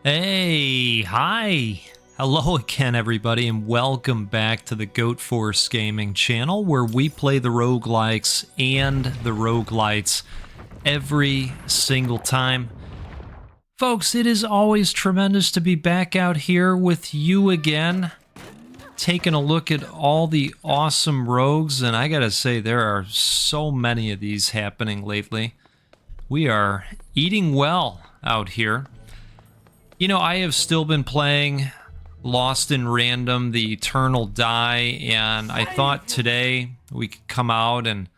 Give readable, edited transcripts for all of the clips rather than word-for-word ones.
Hey, hi. Hello again, everybody, and welcome back to the Goat Force Gaming channel, where we play the roguelikes and the roguelites every single time. Folks, it is always tremendous to be back out here with you again, taking a look at all the awesome rogues, and I gotta say, there are so many of these happening lately. We are eating well out here. You know, I have still been playing Lost in Random, the Eternal Die, and I thought today we could come out and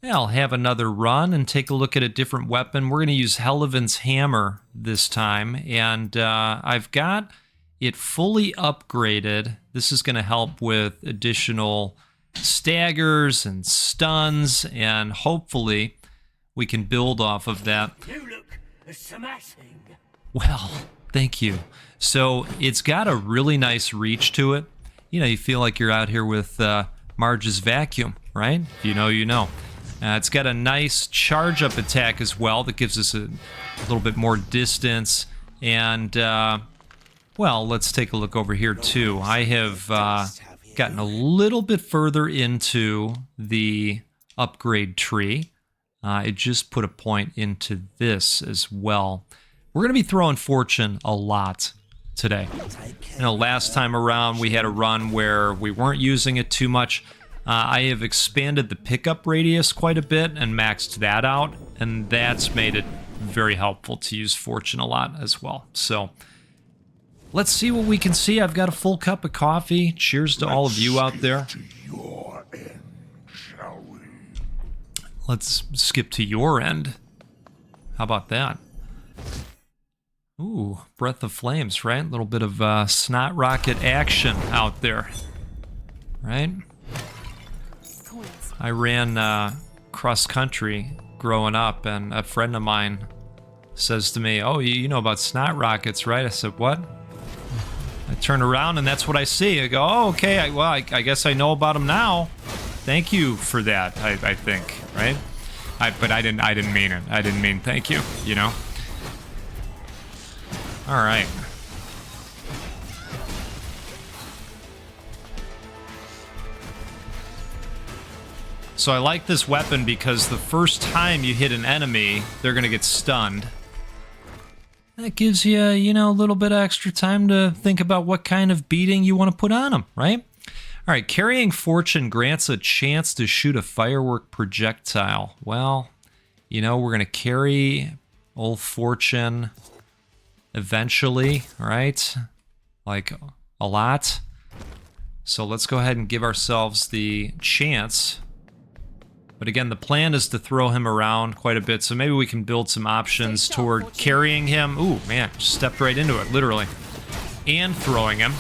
I'll have another run and take a look at a different weapon. We're going to use Hellevin's Hammer this time, and I've got it fully upgraded. This is going to help with additional staggers and stuns, and hopefully we can build off of that. You look smashing. Well, thank you. So it's got a really nice reach to it. You know, you feel like you're out here with Marge's vacuum, right? If you know, you know. It's got a nice charge-up attack as well that gives us a little bit more distance. And, well, let's take a look over here, too. I have gotten a little bit further into the upgrade tree. I just put a point into this as well. We're going to be throwing fortune a lot today. You know, last time around we had a run where we weren't using it too much. I have expanded the pickup radius quite a bit and maxed that out, and that's made it very helpful to use fortune a lot as well. So let's see what we can see. I've got a full cup of coffee. Cheers to all of you out there. Let's skip to your end. How about that? Ooh, Breath of Flames, right? A little bit of snot rocket action out there, right? I ran cross-country growing up, and a friend of mine says to me, "Oh, you know about snot rockets, right?" I said, "What?" I turn around, and that's what I see. I go, "Oh, okay, I guess I know about them now. Thank you for that, I think, right?" But I didn't mean it. I didn't mean thank you, you know? All right. So I like this weapon because the first time you hit an enemy, they're going to get stunned. That gives you, you know, a little bit of extra time to think about what kind of beating you want to put on them, right? All right, carrying fortune grants a chance to shoot a firework projectile. Well, you know, we're going to carry old fortune eventually, right? Like a lot. So let's go ahead and give ourselves the chance. But again, the plan is to throw him around quite a bit, so maybe we can build some options toward carrying him. Ooh, man, just stepped right into it, literally. And throwing him.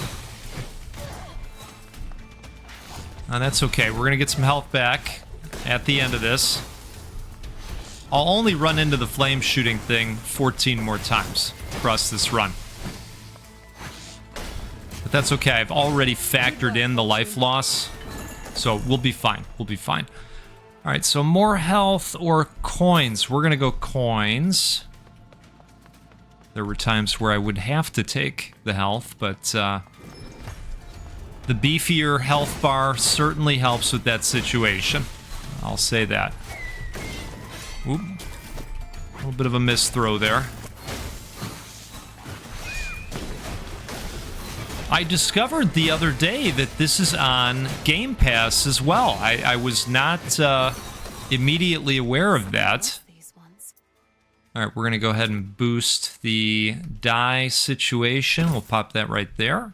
That's okay. We're going to get some health back at the end of this. I'll only run into the flame shooting thing 14 more times across this run. But that's okay. I've already factored in the life loss, so we'll be fine. We'll be fine. All right, so more health or coins. We're going to go coins. There were times where I would have to take the health, but the beefier health bar certainly helps with that situation. I'll say that. Oop. A little bit of a misthrow there. I discovered the other day that this is on Game Pass as well. I was not immediately aware of that. All right, we're going to go ahead and boost the die situation. We'll pop that right there.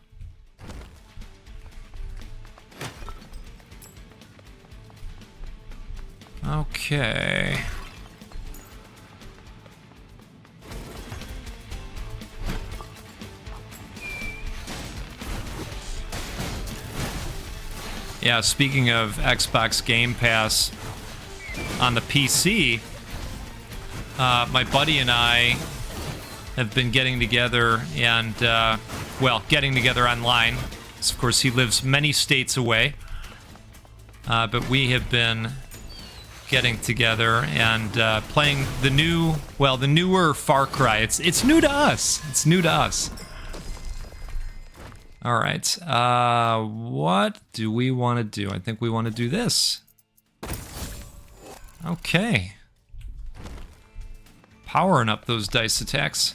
Okay. Yeah, speaking of Xbox Game Pass, on the PC, my buddy and I have been getting together and, well, getting together online. Of course, he lives many states away, but we have been getting together and playing the newer Far Cry. It's new to us. It's new to us. All right. What do we want to do? I think we want to do this. Okay. Powering up those dice attacks.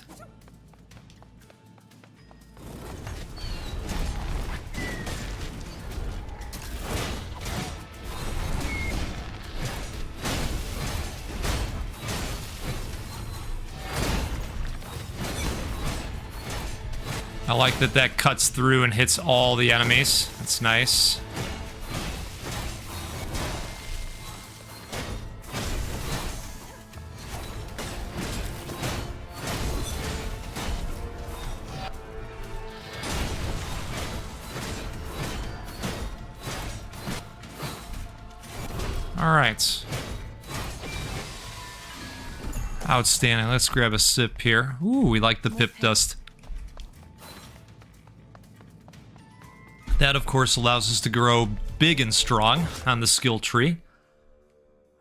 I like that cuts through and hits all the enemies. That's nice. All right. Outstanding. Let's grab a sip here. Ooh, we like the pip dust. That, of course, allows us to grow big and strong on the skill tree.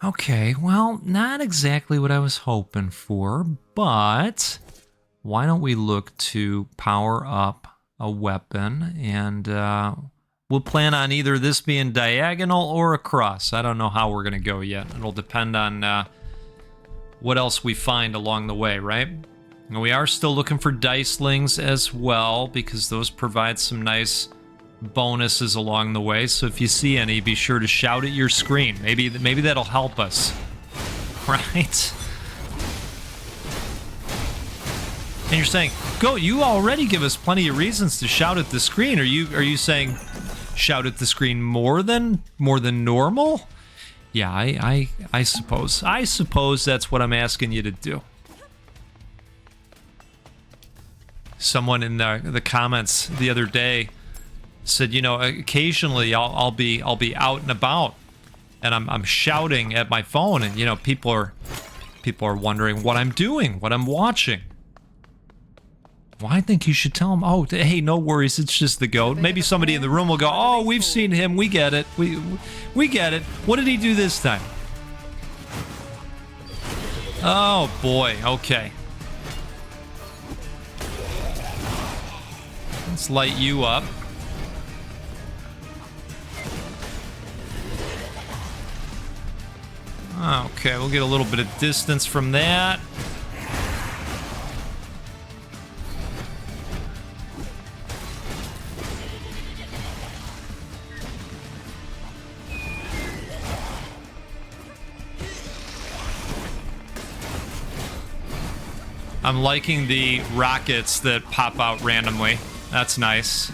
Okay, well, not exactly what I was hoping for, but why don't we look to power up a weapon, and we'll plan on either this being diagonal or across. I don't know how we're going to go yet. It'll depend on what else we find along the way, right? And we are still looking for dicelings as well, because those provide some nice bonuses along the way. So if you see any, be sure to shout at your screen. Maybe that'll help us, right? And you're saying, "Go! You already give us plenty of reasons to shout at the screen." Are you saying shout at the screen more than normal? Yeah, I suppose that's what I'm asking you to do. Someone in the comments the other day said, you know, occasionally I'll be out and about, and I'm shouting at my phone, and you know, people are wondering what I'm doing, what I'm watching. Well, I think you should tell them, oh, hey, no worries, it's just the goat. Maybe somebody in the room will go, oh, we've seen him, we get it, we get it. What did he do this time? Oh boy, okay. Let's light you up. Okay, we'll get a little bit of distance from that. I'm liking the rockets that pop out randomly. That's nice.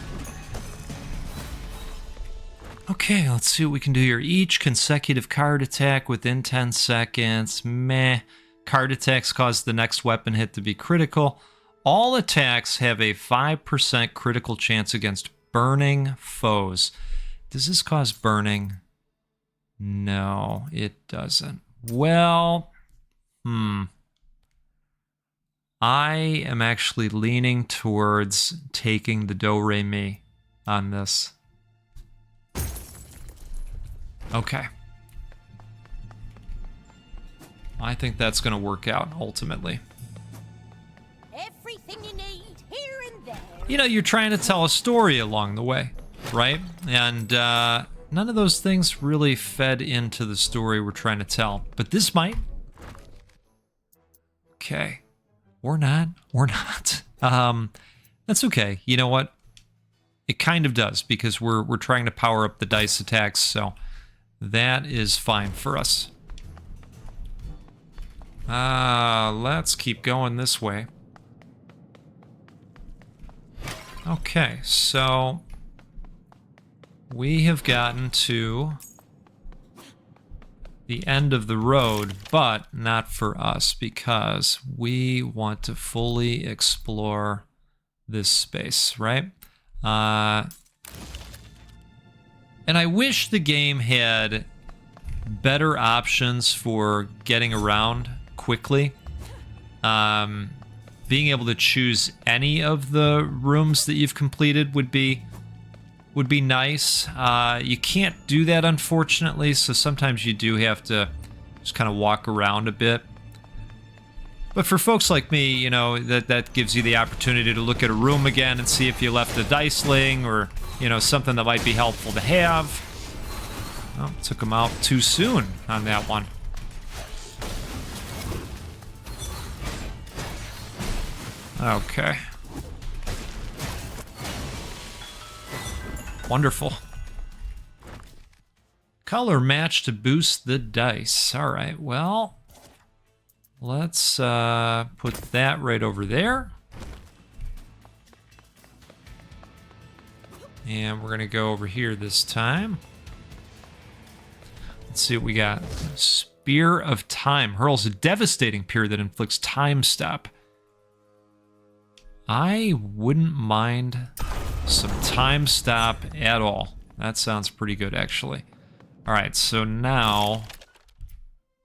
Okay, let's see what we can do here. Each consecutive card attack within 10 seconds. Meh. Card attacks cause the next weapon hit to be critical. All attacks have a 5% critical chance against burning foes. Does this cause burning? No, it doesn't. Well, I am actually leaning towards taking the do-re-mi on this. Okay. I think that's going to work out ultimately. Everything you need here and there. You know, you're trying to tell a story along the way, right? And none of those things really fed into the story we're trying to tell. But this might. Okay. Or not. Or not. That's okay. You know what? It kind of does, because we're trying to power up the dice attacks, so that is fine for us. Let's keep going this way. Okay, so we have gotten to the end of the road, but not for us, because we want to fully explore this space, right? And I wish the game had better options for getting around quickly. Being able to choose any of the rooms that you've completed would be nice. You can't do that, unfortunately, so sometimes you do have to Just kind of walk around a bit. But for folks like me, you know, that gives you the opportunity to look at a room again and see if you left a dice ling or, you know, something that might be helpful to have. Oh, took him out too soon on that one. Okay. Wonderful. Color match to boost the dice. All right, well, let's put that right over there. And we're going to go over here this time. Let's see what we got. Spear of Time. Hurls a devastating peer that inflicts time stop. I wouldn't mind some time stop at all. That sounds pretty good, actually. All right, so now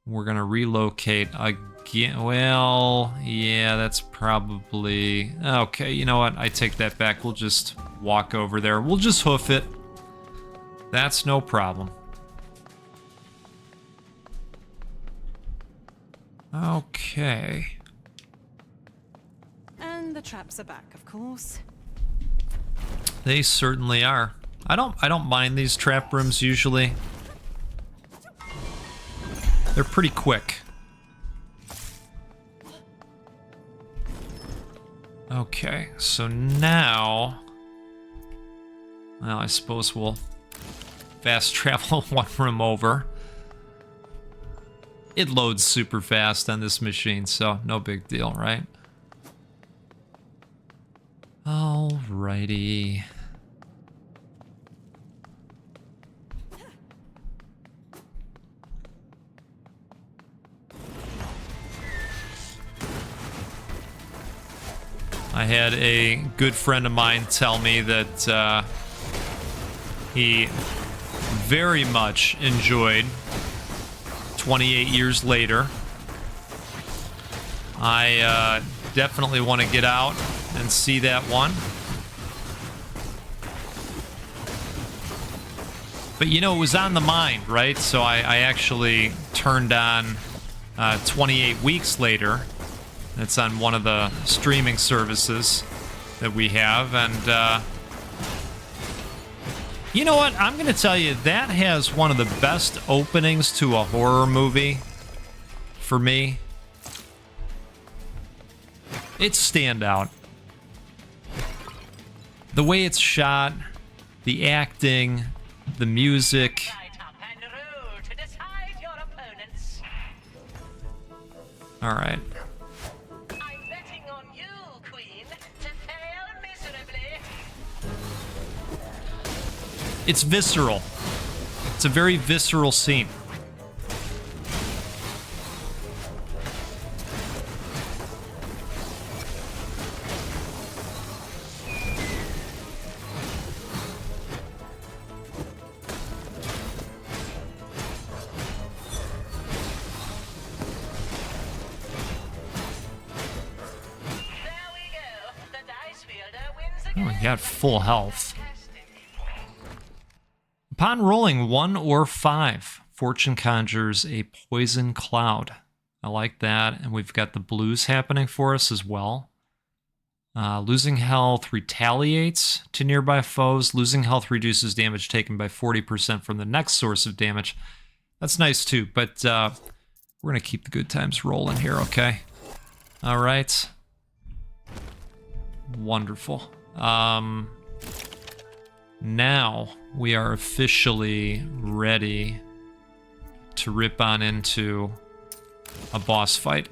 we're going to relocate again. Well, yeah, that's probably... Okay, you know what? I take that back. We'll just walk over there. We'll just hoof it. That's no problem. Okay. And the traps are back, of course. They certainly are. I don't mind these trap rooms usually. They're pretty quick. Okay, so now... Well, I suppose we'll fast travel one room over. It loads super fast on this machine, so no big deal, right? Alrighty. I had a good friend of mine tell me that he very much enjoyed 28 years later. I definitely want to get out and see that one. But you know, it was on the mind, right? So I actually turned on 28 Weeks Later. It's on one of the streaming services that we have, and you know what? I'm going to tell you, that has one of the best openings to a horror movie for me. It's standout. The way it's shot, the acting, the music. Right up and roll to decide your opponents. All right. I'm betting on you, Queen, to fail miserably. It's visceral. It's a very visceral scene. Oh, he got full health. Upon rolling 1 or 5, Fortune conjures a poison cloud. I like that, and we've got the blues happening for us as well. Losing health retaliates to nearby foes. Losing health reduces damage taken by 40% from the next source of damage. That's nice too, but we're going to keep the good times rolling here, okay? All right. Wonderful. Now we are officially ready to rip on into a boss fight.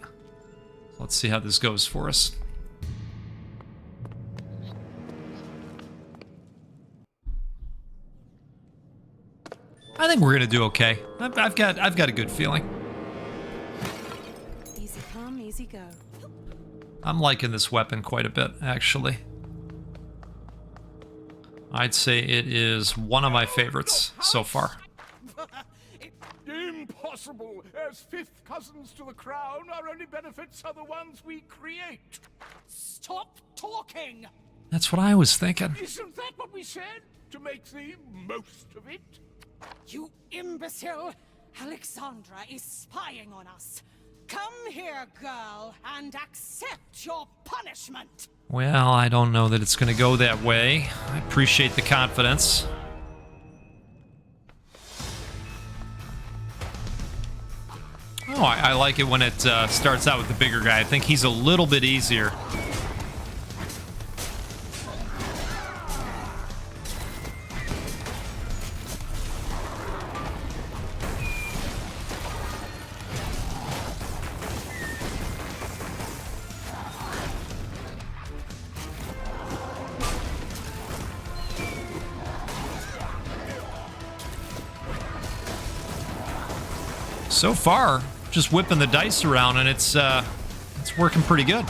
Let's see how this goes for us. I think we're gonna do okay. I've got a good feeling. Easy come, easy go. I'm liking this weapon quite a bit, actually. I'd say it is one of my favorites so far. Impossible, as fifth cousins to the crown, our only benefits are the ones we create. Stop talking! That's what I was thinking. Isn't that what we said? To make the most of it? You imbecile! Aleksandra is spying on us. Come here, girl, and accept your punishment. Well, I don't know that it's going to go that way. I appreciate the confidence. Oh, I like it when it starts out with the bigger guy. I think he's a little bit easier. So far, just whipping the dice around, and it's working pretty good.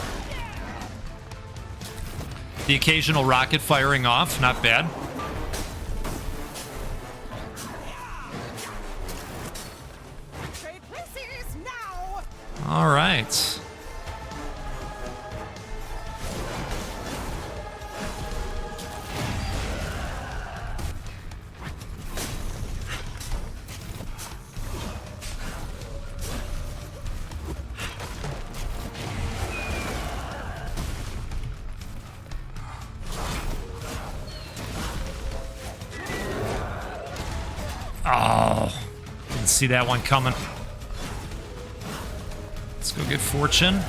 The occasional rocket firing off, not bad. Trade places now. All right. Oh, didn't see that one coming. Let's go get fortune.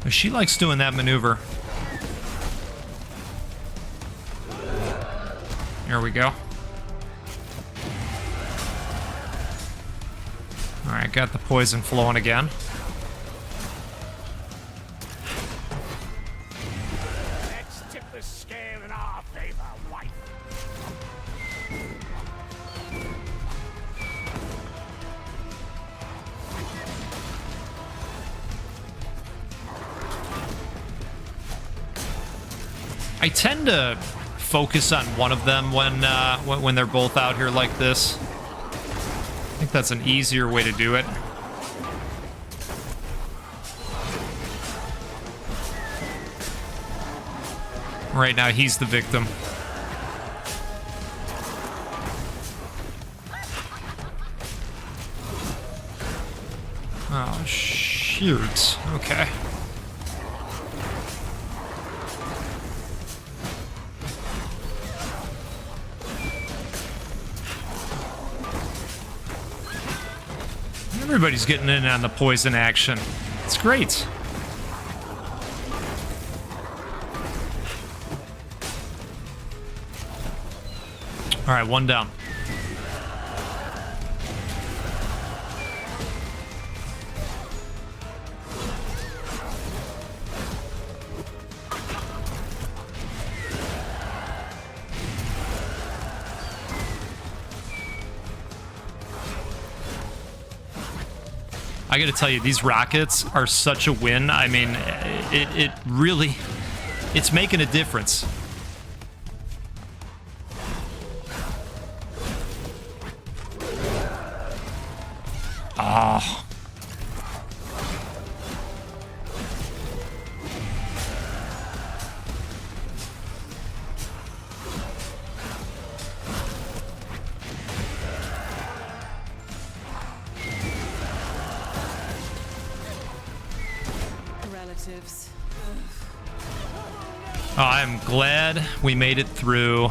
She likes doing that maneuver. Here we go. Alright, got the poison flowing again. Let's tip the scale in our favor, wife. I tend to focus on one of them when they're both out here like this. I think that's an easier way to do it. Right now, he's the victim. Oh, shoot. Okay. Everybody's getting in on the poison action. It's great. All right, one down. I gotta tell you, these rockets are such a win. I mean, it really, it's making a difference. Ah. Relatives. Oh, I'm glad we made it through.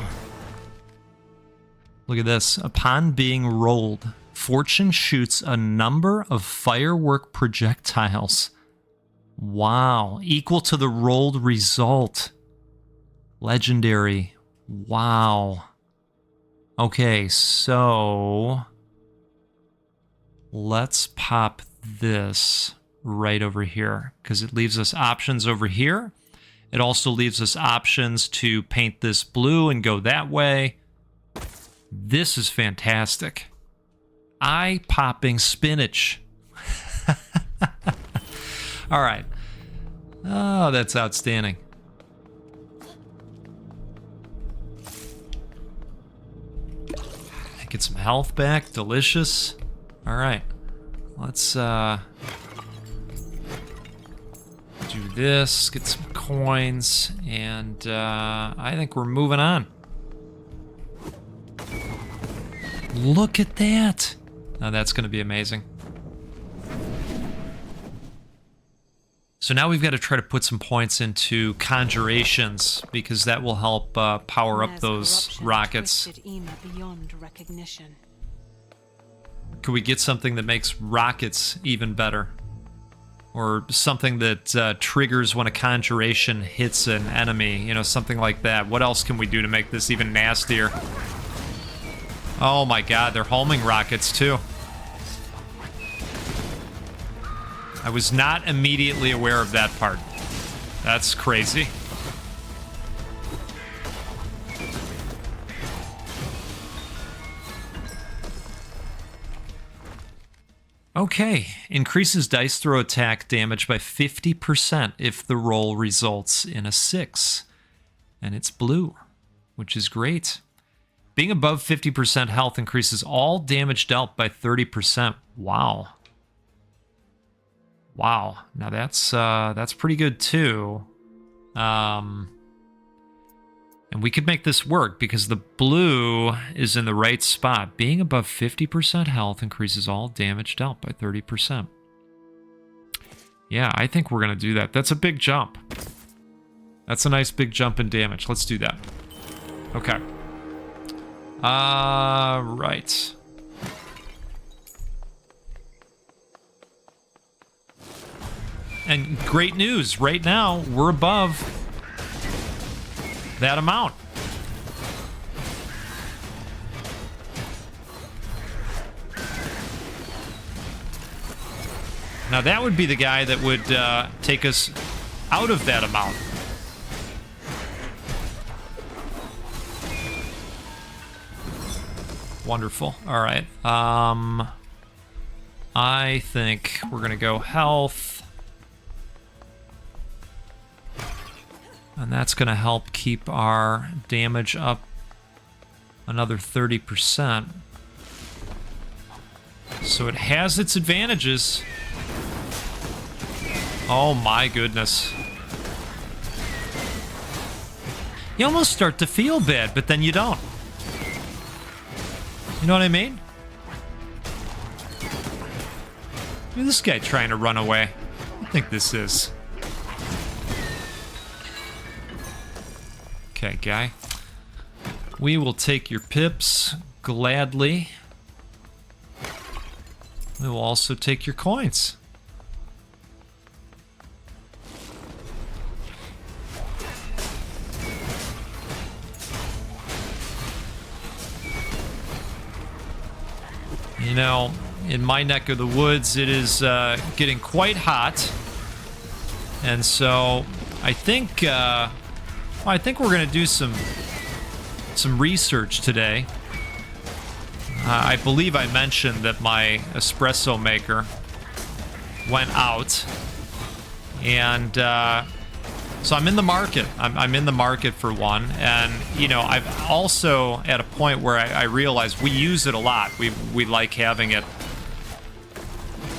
Look at this. Upon being rolled, fortune shoots a number of firework projectiles. Wow. Equal to the rolled result. Legendary. Wow. Okay, so let's pop this right over here because it leaves us options over here. It also leaves us options to paint this blue and go that way. This is fantastic. Eye-popping spinach. All right. Oh, that's outstanding. Get some health back. Delicious. All right. Let's do this. Get some coins. And I think we're moving on. Look at that. Now that's going to be amazing. So now we've got to try to put some points into conjurations because that will help power up those rockets. Beyond recognition. Could we get something that makes rockets even better? Or something that triggers when a conjuration hits an enemy, you know, something like that. What else can we do to make this even nastier? Oh my god, they're homing rockets too. I was not immediately aware of that part. That's crazy. Okay, increases dice throw attack damage by 50% if the roll results in a 6. And it's blue, which is great. Being above 50% health increases all damage dealt by 30%. Wow. Wow, now that's pretty good too. And we could make this work because the blue is in the right spot. Being above 50% health increases all damage dealt by 30%. Yeah, I think we're gonna do that. That's a big jump. That's a nice big jump in damage. Let's do that. Okay. Right. And great news, right now, we're above that amount. Now that would be the guy that would take us out of that amount. Wonderful. All right. I think we're going to go health. And that's going to help keep our damage up another 30%. So it has its advantages. Oh my goodness. You almost start to feel bad, but then you don't. You know what I mean? Look at this guy trying to run away. I think this is. Okay, guy. We will take your pips gladly. We will also take your coins. You know, in my neck of the woods, it is getting quite hot. And so I think we're going to do some research today. I believe I mentioned that my espresso maker went out. And so I'm in the market. I'm in the market for one. And, you know, I've also at a point where I realize we use it a lot. We like having it.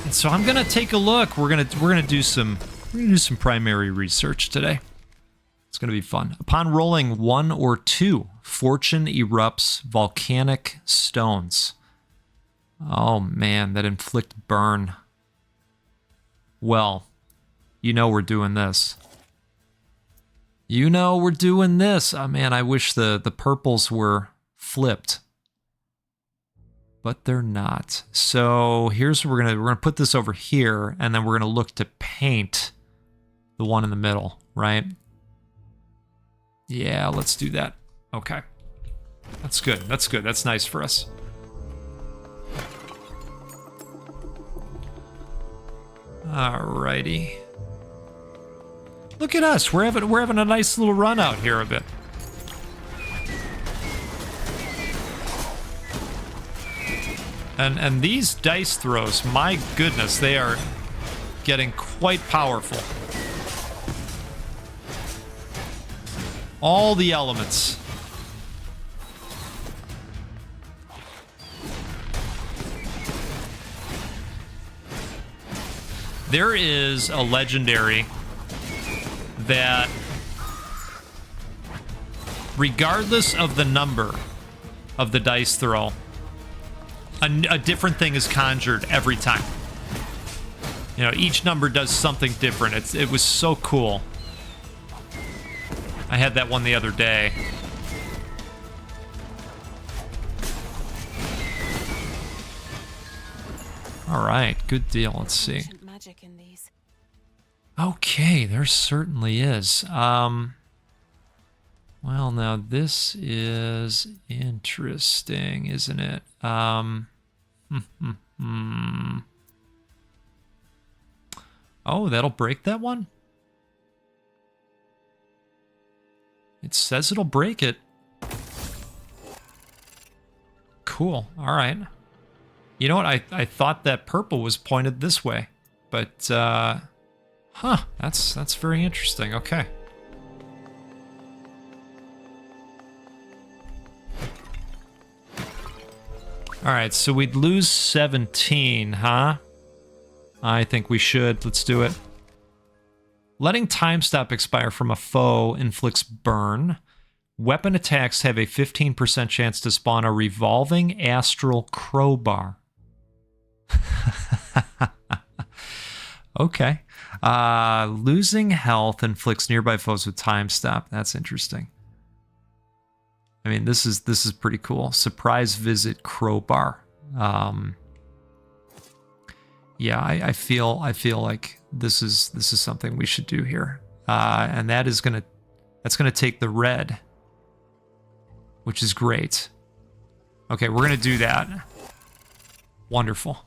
And so I'm going to take a look. We're going to do some primary research today. It's going to be fun. Upon rolling 1 or 2, fortune erupts volcanic stones. Oh man, that inflict burn. Well, you know we're doing this. You know we're doing this. Oh man, I wish the purples were flipped. But they're not. So here's what we're gonna put this over here, and then we're gonna look to paint the one in the middle, right? Yeah, let's do that. Okay. That's good. That's good. That's nice for us. Alrighty. Look at us. We're having a nice little run out here a bit. And these dice throws, my goodness, they are getting quite powerful. All the elements. There is a legendary that, regardless of the number of the dice throw, a different thing is conjured every time. You know, each number does something different. It was so cool. I had that one the other day. All right, good deal. Let's see. Ancient magic in these. Okay, there certainly is. Well, now this is interesting, isn't it? Oh, that'll break that one? It says it'll break it. Cool. All right. You know what? I thought that purple was pointed this way, but huh? That's very interesting. Okay. All right, so we'd lose 17, huh? I think we should. Let's do it. Letting time stop expire from a foe inflicts burn. Weapon attacks have a 15% chance to spawn a revolving astral crowbar. Okay. Losing health inflicts nearby foes with time stop. That's interesting. I mean, this is pretty cool. Surprise visit crowbar. Yeah, I feel like this is something we should do here, and that's gonna take the red, which is great. Okay, we're gonna do that. Wonderful.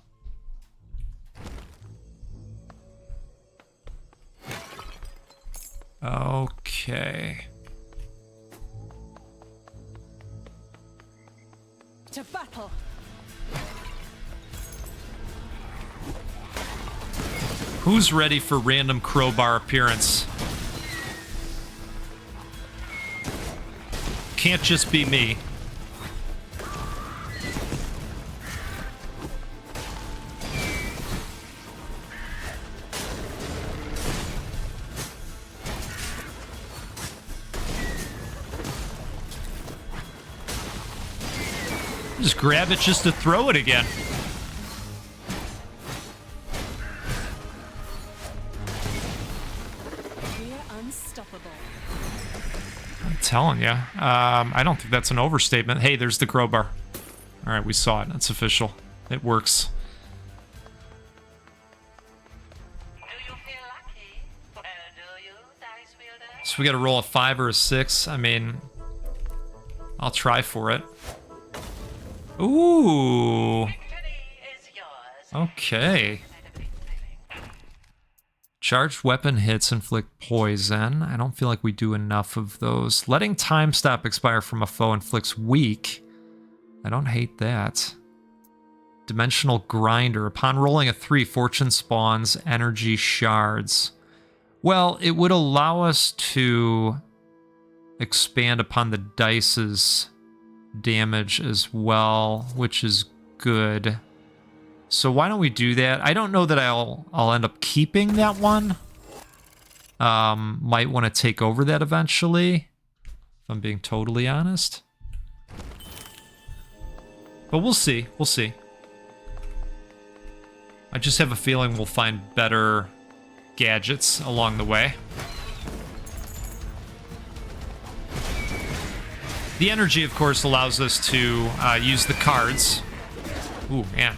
Okay. To battle. Who's ready for random crowbar appearance? Can't just be me. Just grab it just to throw it again. We're unstoppable. I'm telling you. I don't think that's an overstatement. Hey, there's the crowbar. All right, we saw it. It's official. It works. Do you feel lucky? Well, do you, dice wielder? So we got to roll a 5 or a 6. I mean, I'll try for it. Ooh. Victory is yours. Okay. Charged weapon hits inflict poison. I don't feel like we do enough of those. Letting time stop expire from a foe inflicts weak. I don't hate that. Dimensional grinder. Upon rolling a 3, fortune spawns energy shards. Well, it would allow us to expand upon the dice's damage as well, which is good. So why don't we do that? I don't know that I'll end up keeping that one. Might want to take over that eventually, if I'm being totally honest. But we'll see. We'll see. I just have a feeling we'll find better gadgets along the way. The energy, of course, allows us to use the cards. Ooh, man.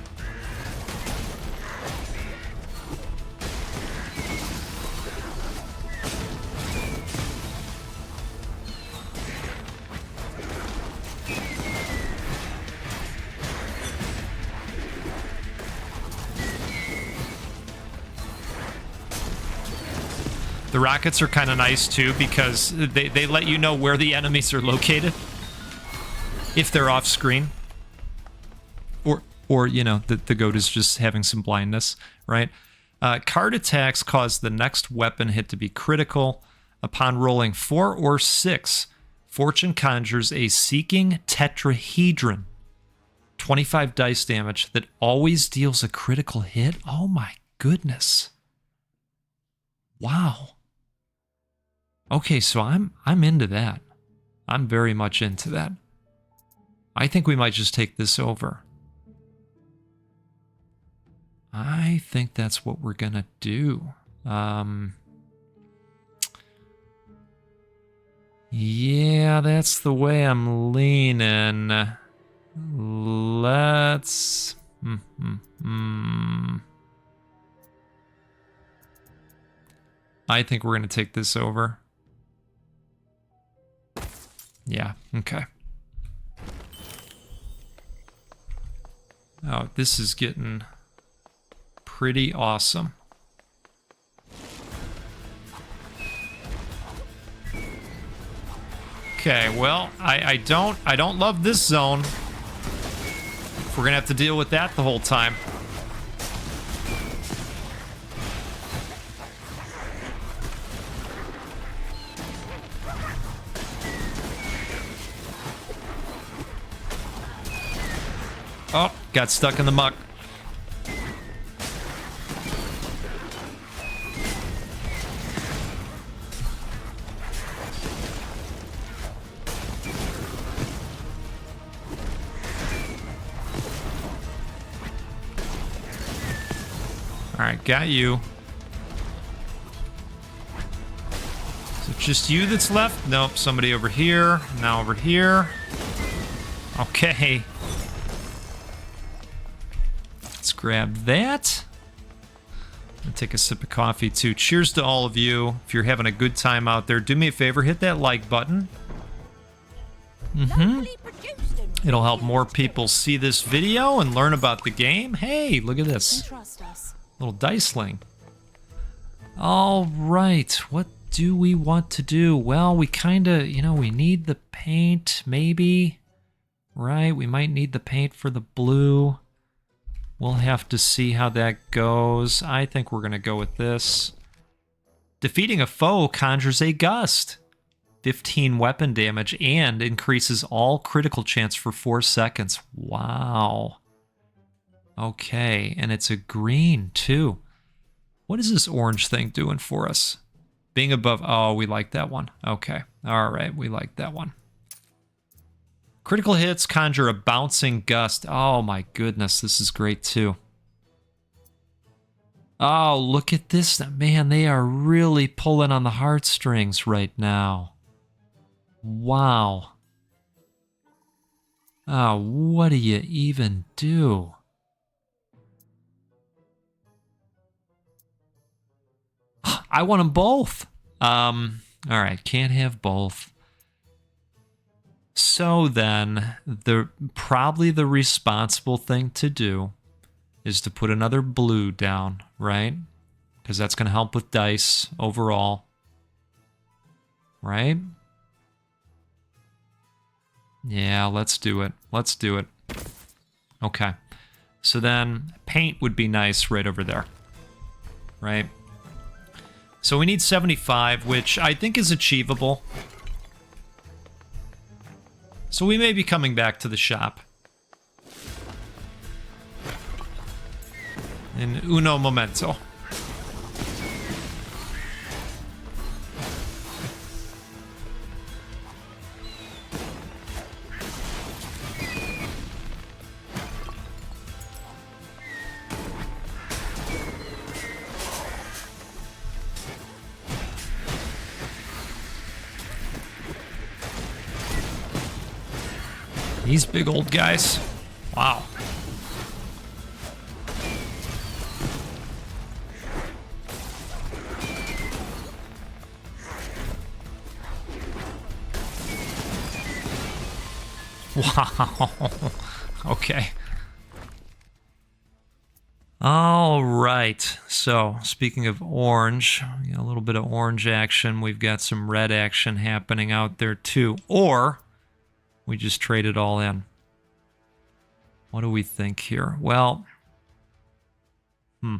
The rockets are kind of nice too because they let you know where the enemies are located if they're off screen. Or you know, the goat is just having some blindness, right? Card attacks cause the next weapon hit to be critical. Upon rolling 4 or 6, Fortune conjures a seeking tetrahedron. 25 dice damage that always deals a critical hit. Oh my goodness. Wow. Okay, so I'm into that. I'm very much into that. I think we might just take this over. I think that's what we're gonna do. Yeah, that's the way I'm leaning. Let's... I think we're gonna take this over. Yeah, okay. Oh, this is getting pretty awesome. Okay, well, I don't love this zone. We're gonna have to deal with that the whole time. Oh, got stuck in the muck. Alright, got you. Is it just you that's left? Nope, somebody over here. Now over here. Okay. Let's grab that. And take a sip of coffee too. Cheers to all of you. If you're having a good time out there, do me a favor, hit that like button. It'll help more people see this video and learn about the game. Hey, look at this. Trust us. Little dice sling. All right, what do we want to do? Well, we kind of, you know, we need the paint, maybe. Right, we might need the paint for the blue. We'll have to see how that goes. I think we're going to go with this. Defeating a foe conjures a gust. 15 weapon damage and increases all critical chance for 4 seconds. Wow. Okay, and it's a green, too. What is this orange thing doing for us? Being above... Oh, we like that one. Okay. All right, we like that one. Critical hits conjure a bouncing gust. Oh, my goodness, this is great, too. Oh, look at this. Man, they are really pulling on the heartstrings right now. Wow. Oh, what do you even do? I want them both. All right, can't have both. So then, probably the responsible thing to do is to put another blue down, right? Because that's going to help with dice overall. Right? Yeah, let's do it. Let's do it. Okay. So then, paint would be nice right over there. Right? So we need 75, which I think is achievable. So we may be coming back to the shop. In uno momento. These big old guys. Wow. Wow. Okay. All right. So, speaking of orange, we got a little bit of orange action. We've got some red action happening out there too. Or we just trade it all in. What do we think here? Well, I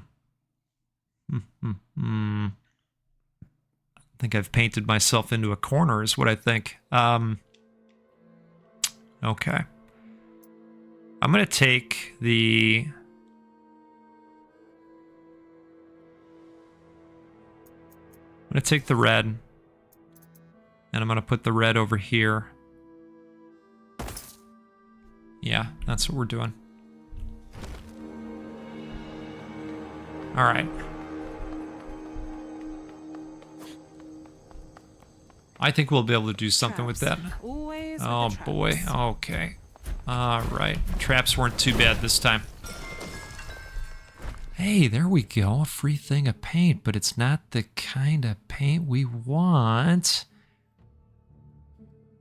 think I've painted myself into a corner is what I think. Okay. I'm going to take the... I'm going to take the red, and I'm going to put the red over here. Yeah, that's what we're doing. All right. I think we'll be able to do something with that. Always with Oh the traps. boy, okay. All right, traps weren't too bad this time. Hey, there we go, a free thing of paint, but it's not the kind of paint we want.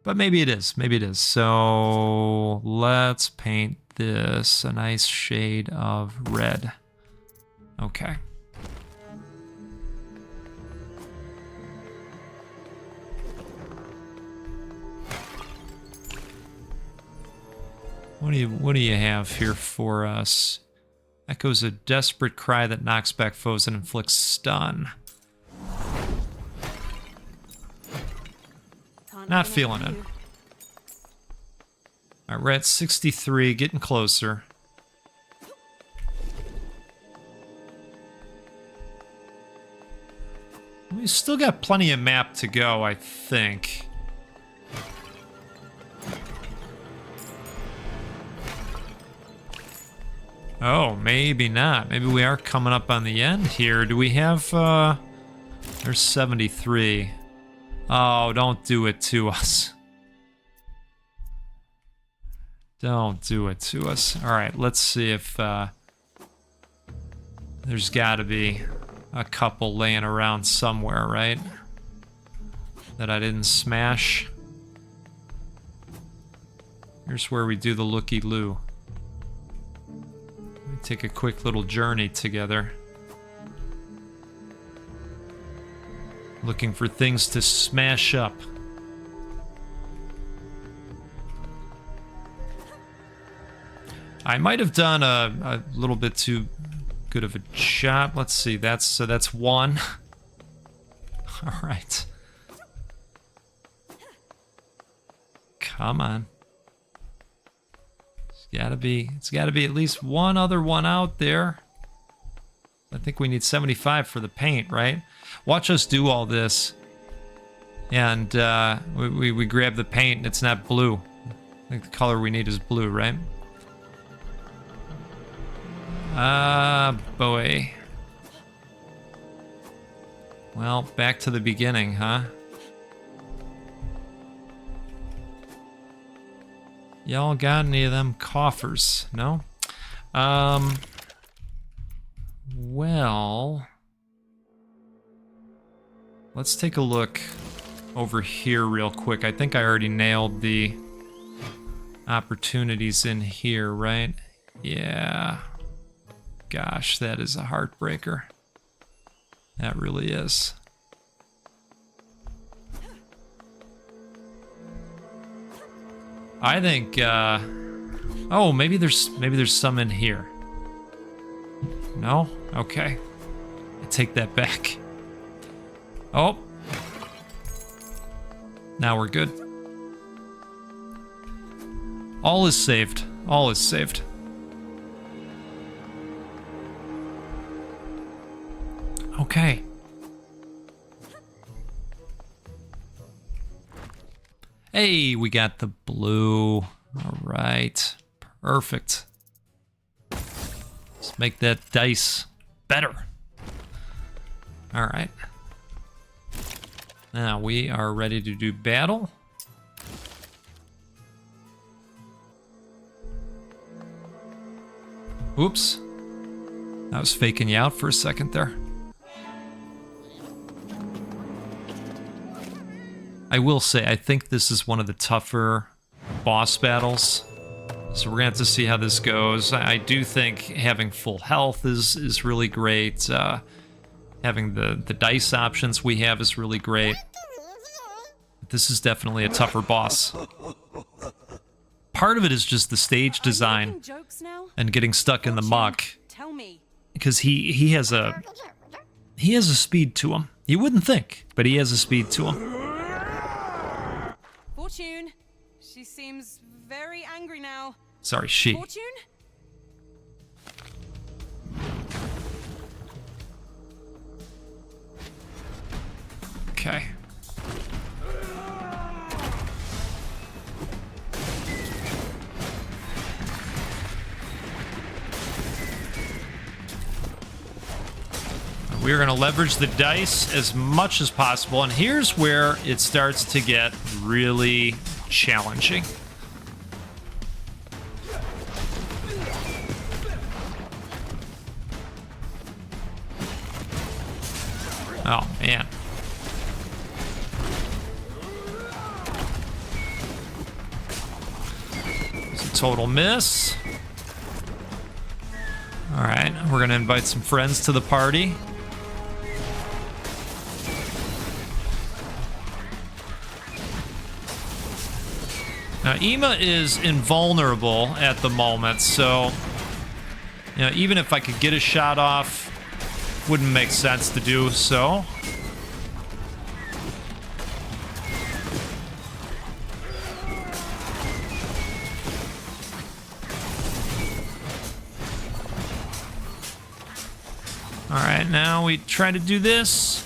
But maybe it is, maybe it is. So let's paint this a nice shade of red. Okay. What do you have here for us? Echoes a desperate cry that knocks back foes and inflicts stun. Not feeling it. Alright, we're at 63, getting closer. We still got plenty of map to go, I think. Oh, maybe not. Maybe we are coming up on the end here. Do we have, there's 73. Oh, don't do it to us. Don't do it to us. Alright, let's see if, there's gotta be a couple laying around somewhere, right? That I didn't smash. Here's where we do the looky-loo. Take a quick little journey together. Looking for things to smash up. I might have done a little bit too good of a job. Let's see, that's one. All right. Come on. It's gotta be at least one other one out there. I think we need 75 for the paint, right? Watch us do all this. And we grab the paint and it's not blue. I think the color we need is blue, right? Ah, boy. Well, back to the beginning, huh? Y'all got any of them coffers? No? Well... Let's take a look over here real quick. I think I already nailed the opportunities in here, right? Yeah. Gosh, that is a heartbreaker. That really is. I think, oh, maybe there's some in here. No? Okay. I take that back. Oh. Now we're good. All is saved. All is saved. Okay. Hey, we got the blue. All right. Perfect. Let's make that dice better. All right. Now we are ready to do battle. Oops. I was faking you out for a second there. I will say, I think this is one of the tougher boss battles So we're gonna have to see how this goes. I do think having full health is really great. Having the dice options we have is really great. This is definitely a tougher boss. Part of it is just the stage design and getting stuck in the muck. Tell me. Because he has a speed to him. You wouldn't think, but he has a speed to him. Fortune. She seems very angry now. Sorry, she. Fortune? Okay. We're going to leverage the dice as much as possible, and here's where it starts to get really challenging. Oh, man. It's a total miss. All right, we're going to invite some friends to the party. Now, Ema is invulnerable at the moment, so even if I could get a shot off, wouldn't make sense to do so. All right, now we try to do this.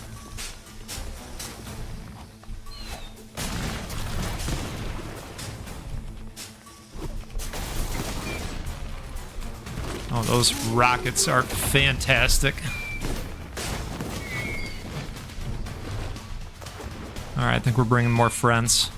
Oh, those rockets are fantastic. All right, I think we're bringing more friends.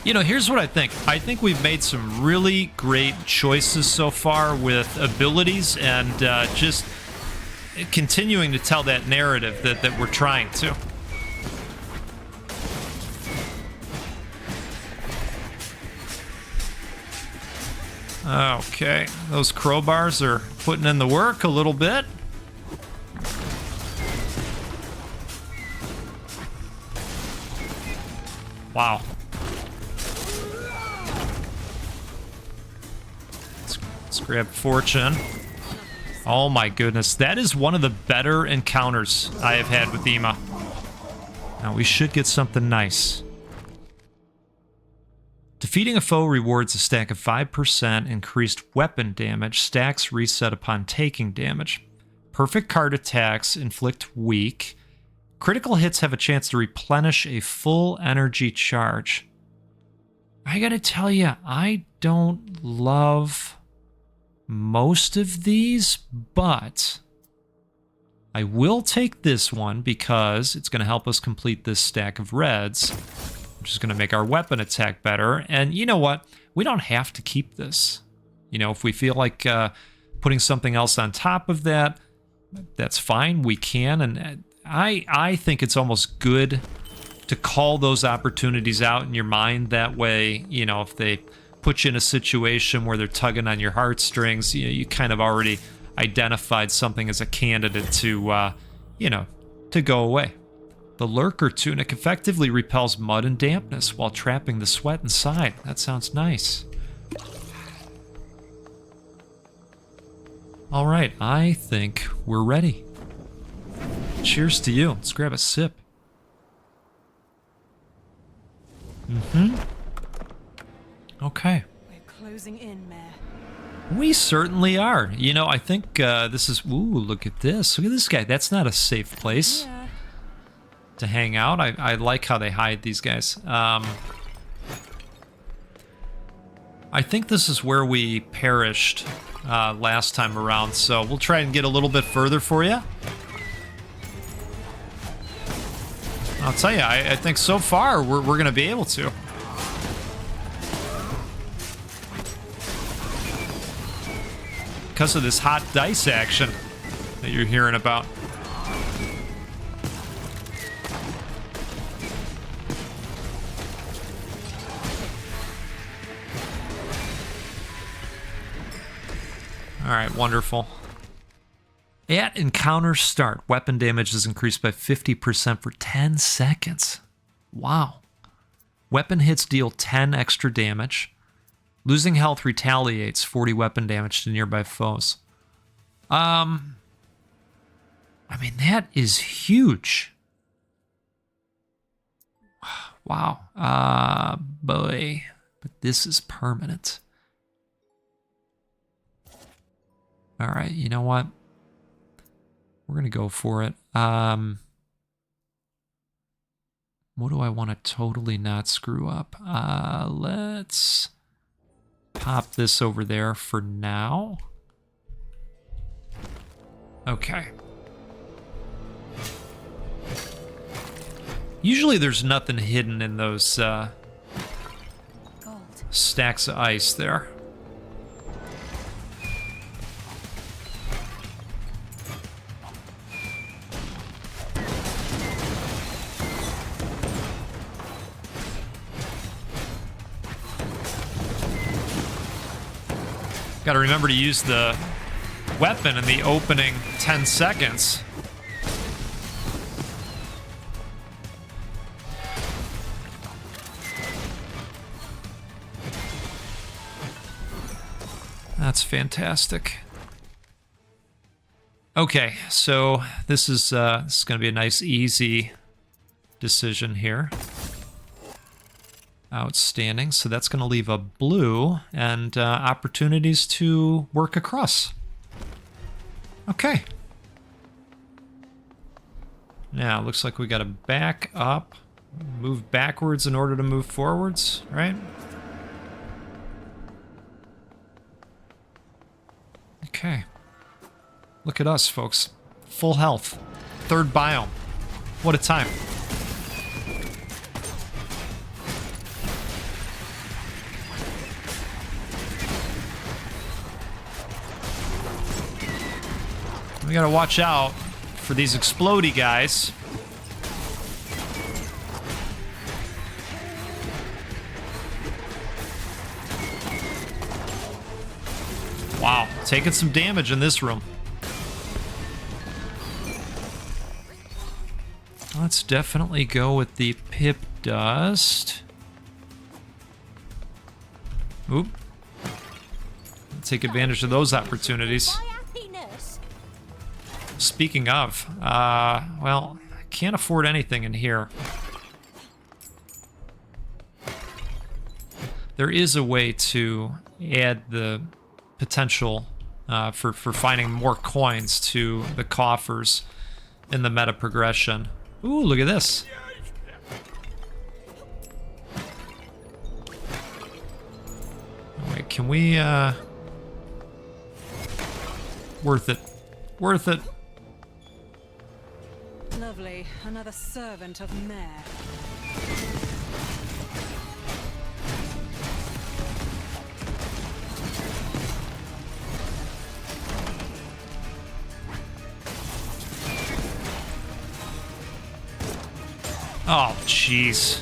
Here's what I think. I think we've made some really great choices so far with abilities and just continuing to tell that narrative that we're trying to. Okay, those crowbars are putting in the work a little bit. Wow. Let's grab Fortune. Oh my goodness, that is one of the better encounters I have had with Ema. Now we should get something nice. Defeating a foe rewards a stack of 5% increased weapon damage. Stacks reset upon taking damage. Perfect card attacks inflict weak. Critical hits have a chance to replenish a full energy charge. I gotta tell you, I don't love most of these, but I will take this one because it's going to help us complete this stack of reds, which is going to make our weapon attack better. And you know what? We don't have to keep this. If we feel like putting something else on top of that, that's fine. We can. And I think it's almost good to call those opportunities out in your mind. That way, if they put you in a situation where they're tugging on your heartstrings, you kind of already identified something as a candidate to, to go away. The Lurker Tunic effectively repels mud and dampness while trapping the sweat inside. That sounds nice. All right, I think we're ready. Cheers to you. Let's grab a sip. Okay. We're closing in, Mayor. We certainly are. I think this is... Ooh, look at this. Look at this guy. That's not a safe place to hang out. I like how they hide these guys. I think this is where we perished last time around, so we'll try and get a little bit further for you. I'll tell you, I think so far we're going to be able to. because of this hot dice action that you're hearing about. All right, wonderful. At encounter start, weapon damage is increased by 50% for 10 seconds. Wow. Weapon hits deal 10 extra damage. Losing health retaliates 40 weapon damage to nearby foes. I mean, that is huge. Wow. Boy. But this is permanent. All right, you know what? We're going to go for it. What do I want to totally not screw up? Let's pop this over there for now. Okay. Usually there's nothing hidden in those stacks of ice there. Gotta remember to use the weapon in the opening 10 seconds. That's fantastic. Okay, so this is going to be a nice, easy decision here. Outstanding. So that's going to leave a blue and opportunities to work across. Okay. Now, looks like we got to back up, move backwards in order to move forwards, right? Okay. Look at us, folks. Full health. Third biome. What a time. We gotta watch out for these explodey guys. Wow, taking some damage in this room. Let's definitely go with the pip dust. Oop. Take advantage of those opportunities. Speaking of, well, I can't afford anything in here. There is a way to add the potential for finding more coins to the coffers in the meta progression. Ooh, look at this. Wait, can we, worth it. Worth it. Lovely. Another servant of Mare. Oh, jeez.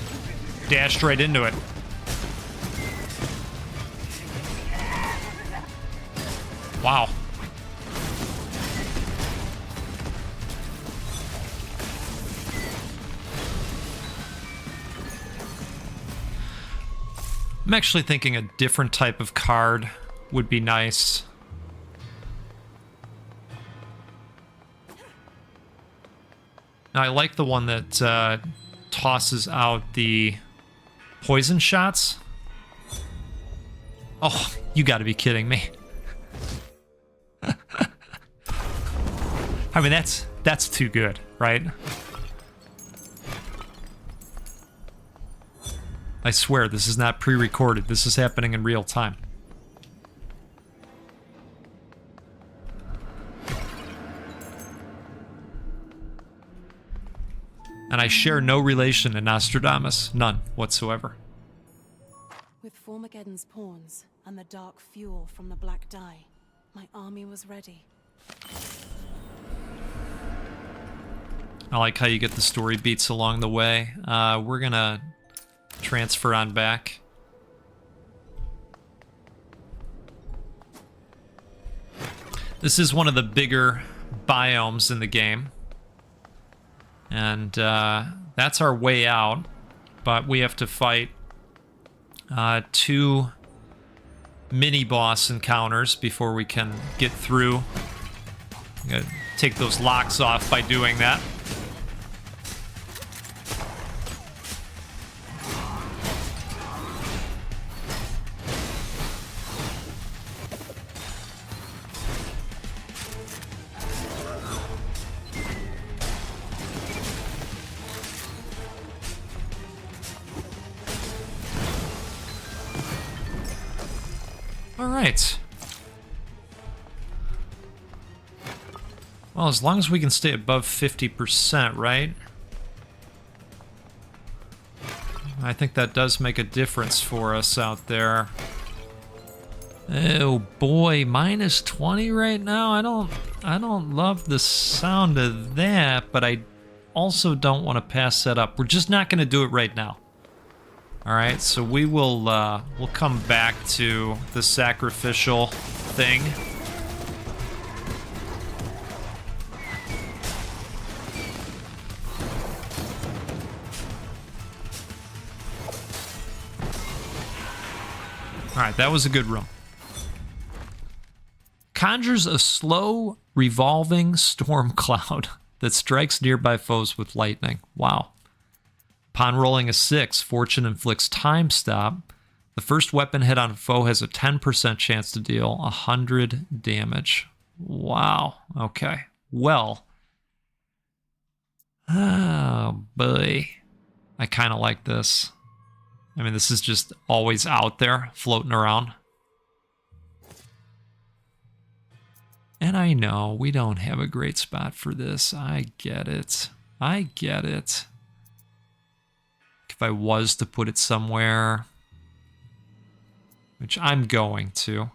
Dashed right into it. Wow. I'm actually thinking a different type of card would be nice. Now, I like the one that tosses out the poison shots. Oh, you gotta be kidding me. I mean, that's too good, right? I swear, this is not pre-recorded. This is happening in real time. And I share no relation to Nostradamus. None whatsoever. With Formageddon's pawns and the dark fuel from the black dye, My army was ready. I like how you get the story beats along the way. We're gonna transfer on back. This is one of the bigger biomes in the game. And that's our way out. But we have to fight 2 mini-boss encounters before we can get through. I'm gonna take those locks off by doing that. All right. Well, as long as we can stay above 50%, right? I think that does make a difference for us out there. Oh boy, minus 20 right now. I don't love the sound of that, but I also don't want to pass that up. We're just not going to do it right now. All right, so we will we'll come back to the sacrificial thing. All right, that was a good room. Conjures a slow, revolving storm cloud that strikes nearby foes with lightning. Wow. Upon rolling a 6, Fortune inflicts time stop. The first weapon hit on a foe has a 10% chance to deal 100 damage. Wow. Okay. Well. Oh, boy. I kind of like this. I mean, this is just always out there, floating around. And I know we don't have a great spot for this. I get it. I get it. If I was to put it somewhere, which I'm going to,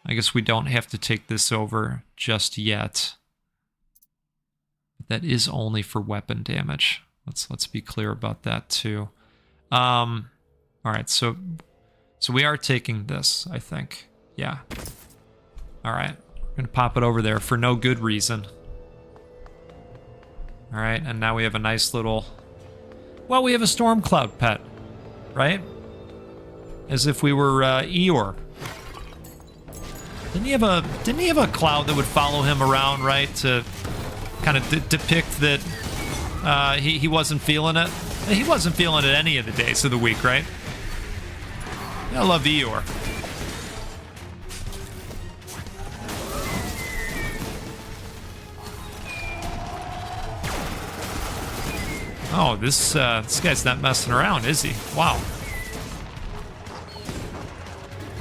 I guess we don't have to take this over just yet. But that is only for weapon damage. Let's be clear about that too. All right, so we are taking this, I think. Yeah. All right, we're gonna pop it over there for no good reason. All right, and now we have a nice little... Well, we have a storm cloud pet, right? As if we were Eeyore. Didn't he have a cloud that would follow him around, right? To kind of depict that he wasn't feeling it? He wasn't feeling it any of the days of the week, right? I love Eeyore. Oh, this guy's not messing around, is he? Wow.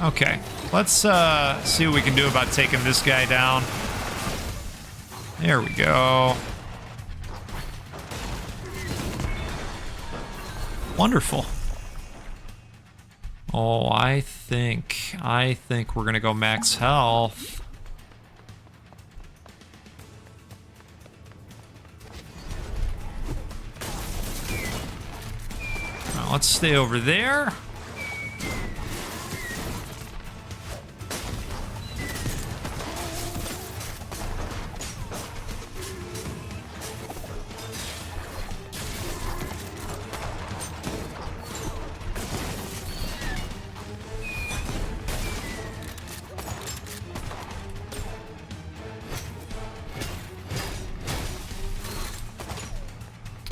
Okay, let's see what we can do about taking this guy down. There we go. Wonderful. Oh, I think we're gonna go max health. Let's stay over there.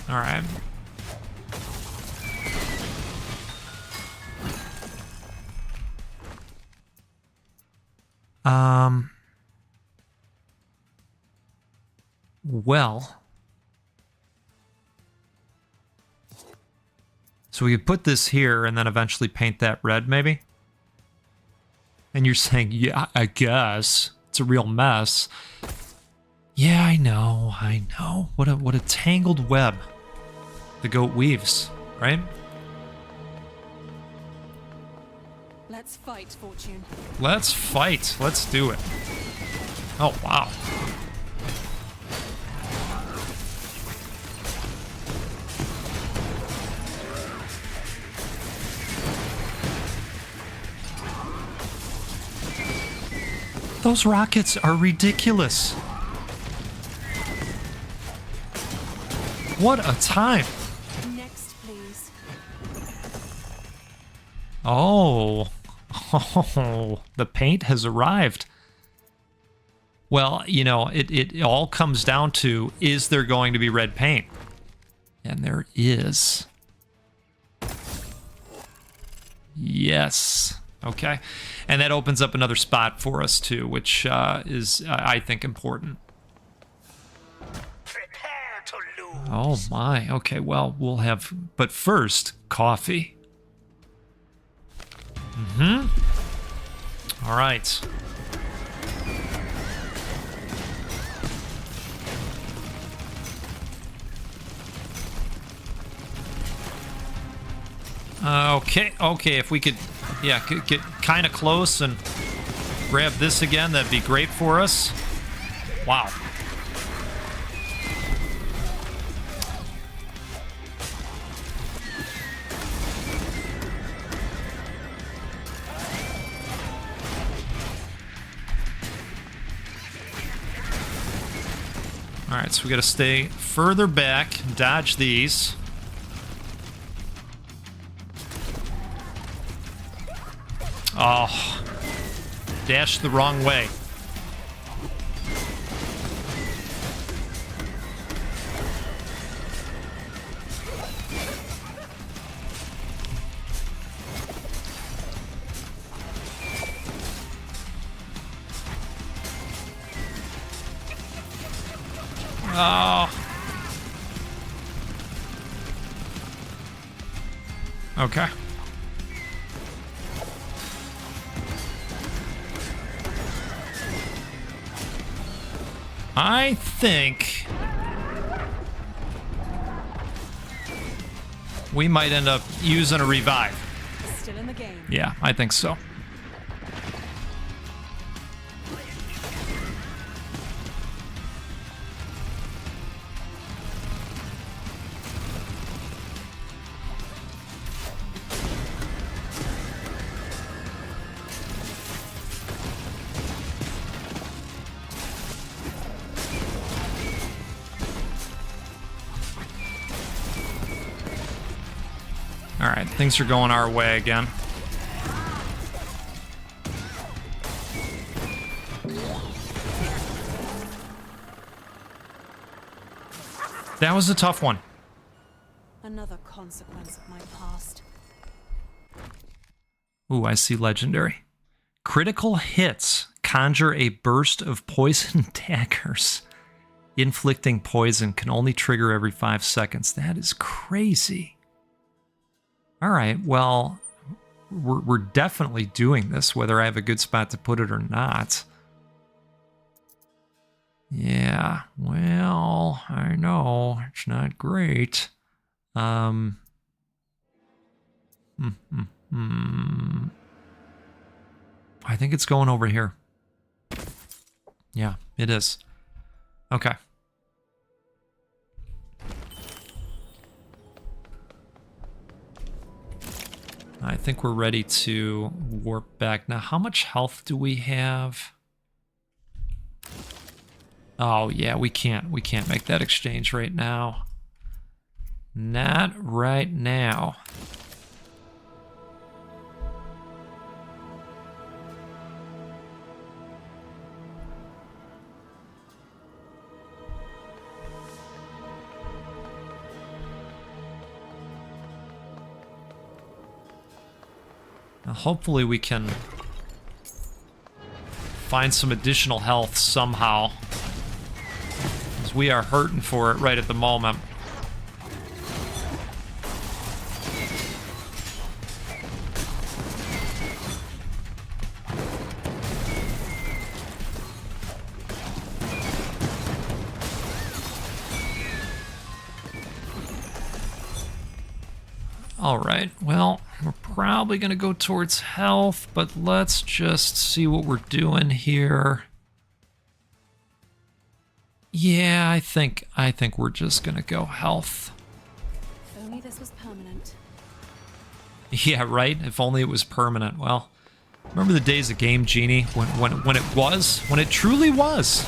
All right. Well, so we could put this here and then eventually paint that red, maybe? And you're saying, yeah, I guess. It's a real mess. Yeah, I know. What a tangled web the goat weaves, right? Let's Let's fight, Fortune. Let's fight. Let's do it. Oh, wow. Those rockets are ridiculous. What a time. Next, please. Oh. Oh, the paint has arrived. Well, you know, it all comes down to, is there going to be red paint? And there is. Yes. Okay. And that opens up another spot for us, too, which is, I think, important. Prepare to lose. Oh, my. Okay, well, we'll have... But first, coffee. All right. Okay, if we could, yeah, get kind of close and grab this again, that'd be great for us. Wow. All right, so we got to stay further back, dodge these. Oh, dash the wrong way. Oh. Okay. I think we might end up using a revive. Still in the game. Yeah, I think so. All right, things are going our way again. That was a tough one. Another consequence of my past. Ooh, I see legendary. Critical hits conjure a burst of poison daggers. Inflicting poison can only trigger every 5 seconds. That is crazy. All right, well, we're definitely doing this, whether I have a good spot to put it or not. Yeah, well, I know, it's not great. I think it's going over here. Yeah, it is. Okay. I think we're ready to warp back. Now, how much health do we have? Oh, yeah, we can't make that exchange right now. Not right now. Now, hopefully we can find some additional health somehow, because we are hurting for it right at the moment. All right. Well, we're probably going to go towards health, but let's just see what we're doing here. Yeah, I think we're just going to go health. If only this was permanent. Yeah, right? If only it was permanent. Well, remember the days of Game Genie when it truly was.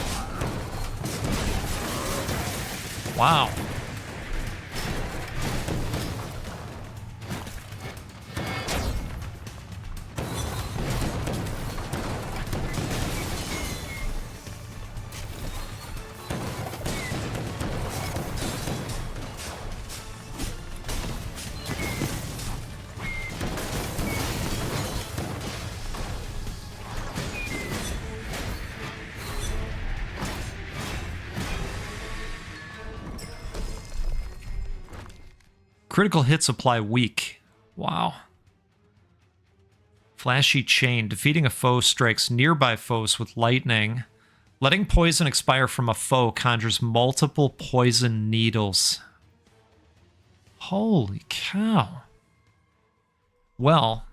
Wow. Critical hits apply weak. Wow. Flashy Chain. Defeating a foe strikes nearby foes with lightning. Letting poison expire from a foe conjures multiple poison needles. Holy cow. Well.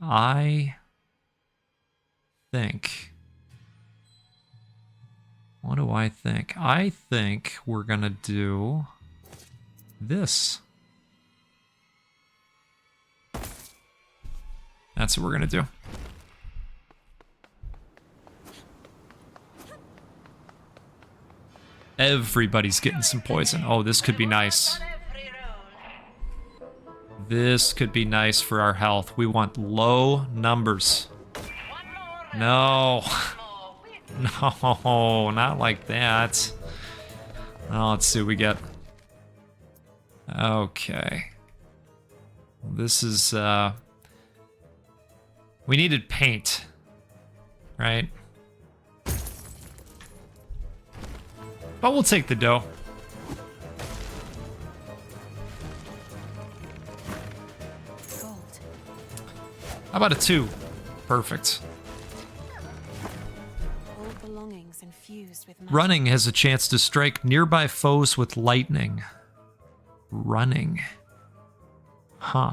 I think... What do I think? I think we're going to do this. That's what we're going to do. Everybody's getting some poison. Oh, this could be nice. This could be nice for our health. We want low numbers. No. No, not like that. Oh, let's see what we get. Okay. This is, we needed paint, right? But we'll take the dough. Gold. How about a 2? Perfect. Old belongings infused with magic. Running has a chance to strike nearby foes with lightning. Running. Huh.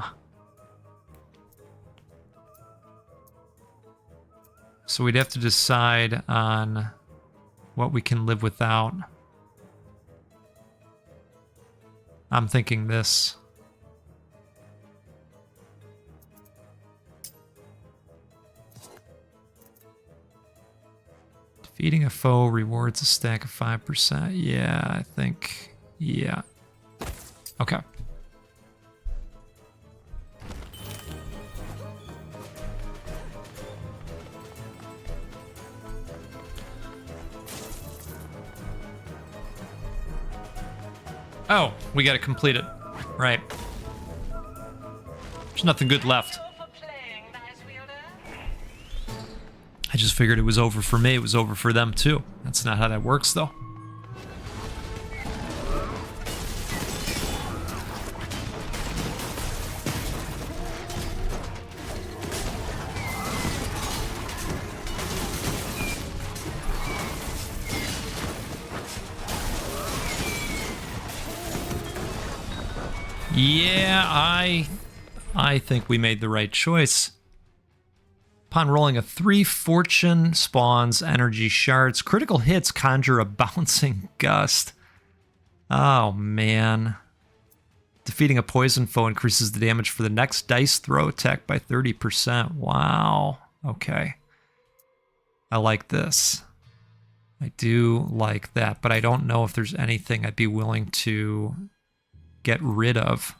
So we'd have to decide on what we can live without. I'm thinking this. Defeating a foe rewards a stack of 5%. Yeah, I think... Yeah. Okay. Oh, we gotta complete it. Right. There's nothing good left. I just figured it was over for me. It was over for them too. That's not how that works, though. Yeah, I think we made the right choice. Upon rolling a 3, fortune spawns energy shards. Critical hits conjure a bouncing gust. Oh, man. Defeating a poison foe increases the damage for the next dice throw attack by 30%. Wow. Okay. I like this. I do like that, but I don't know if there's anything I'd be willing to get rid of.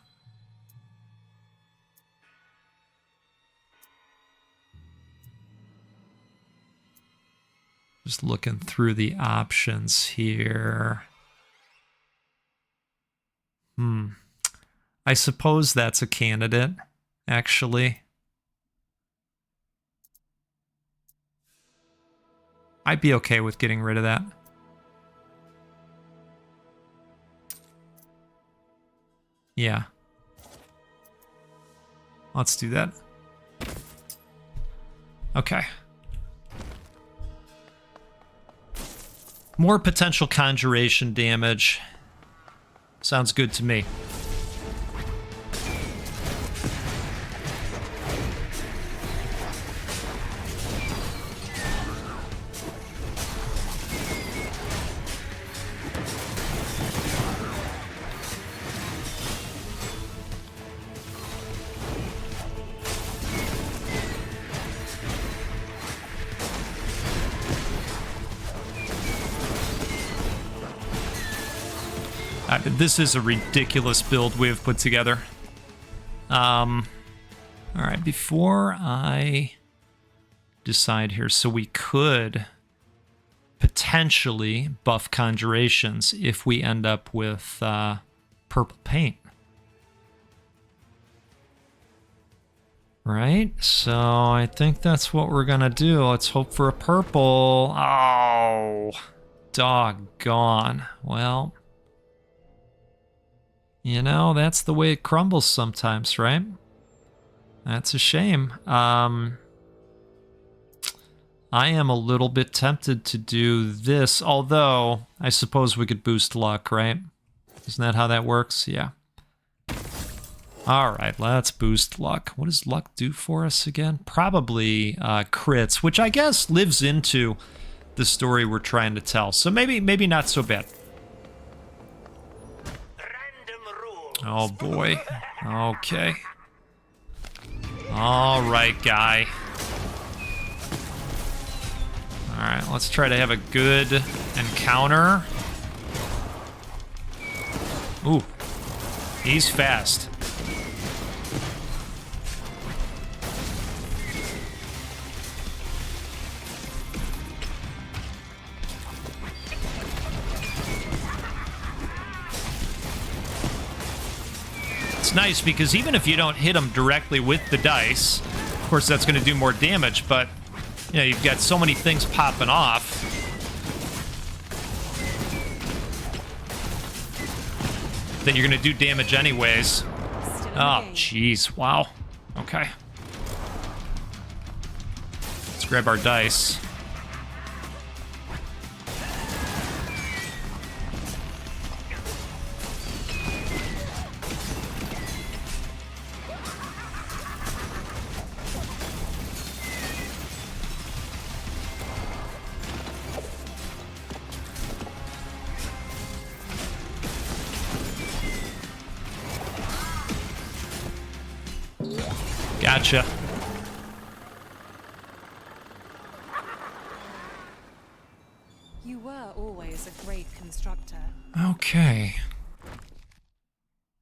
Just looking through the options here. I suppose that's a candidate, actually. I'd be okay with getting rid of that. Yeah. Let's do that. Okay. More potential conjuration damage. Sounds good to me. This is a ridiculous build we have put together. All right, before I decide here, so we could potentially buff conjurations if we end up with purple paint. Right, so I think that's what we're gonna do. Let's hope for a purple. Oh, doggone. Well, you know, that's the way it crumbles sometimes, right? That's a shame. I am a little bit tempted to do this, although I suppose we could boost luck, right? Isn't that how that works? Yeah. All right, let's boost luck. What does luck do for us again? Probably crits, which I guess lives into the story we're trying to tell. So maybe not so bad. Oh boy. Okay. All right, guy. All right, let's try to have a good encounter. Ooh, he's fast. It's nice because even if you don't hit him directly with the dice, of course that's going to do more damage, but you know, you've got so many things popping off. That you're going to do damage anyways. Oh, jeez. Wow. Okay. Let's grab our dice. Gotcha. You were always a great constructor. Okay.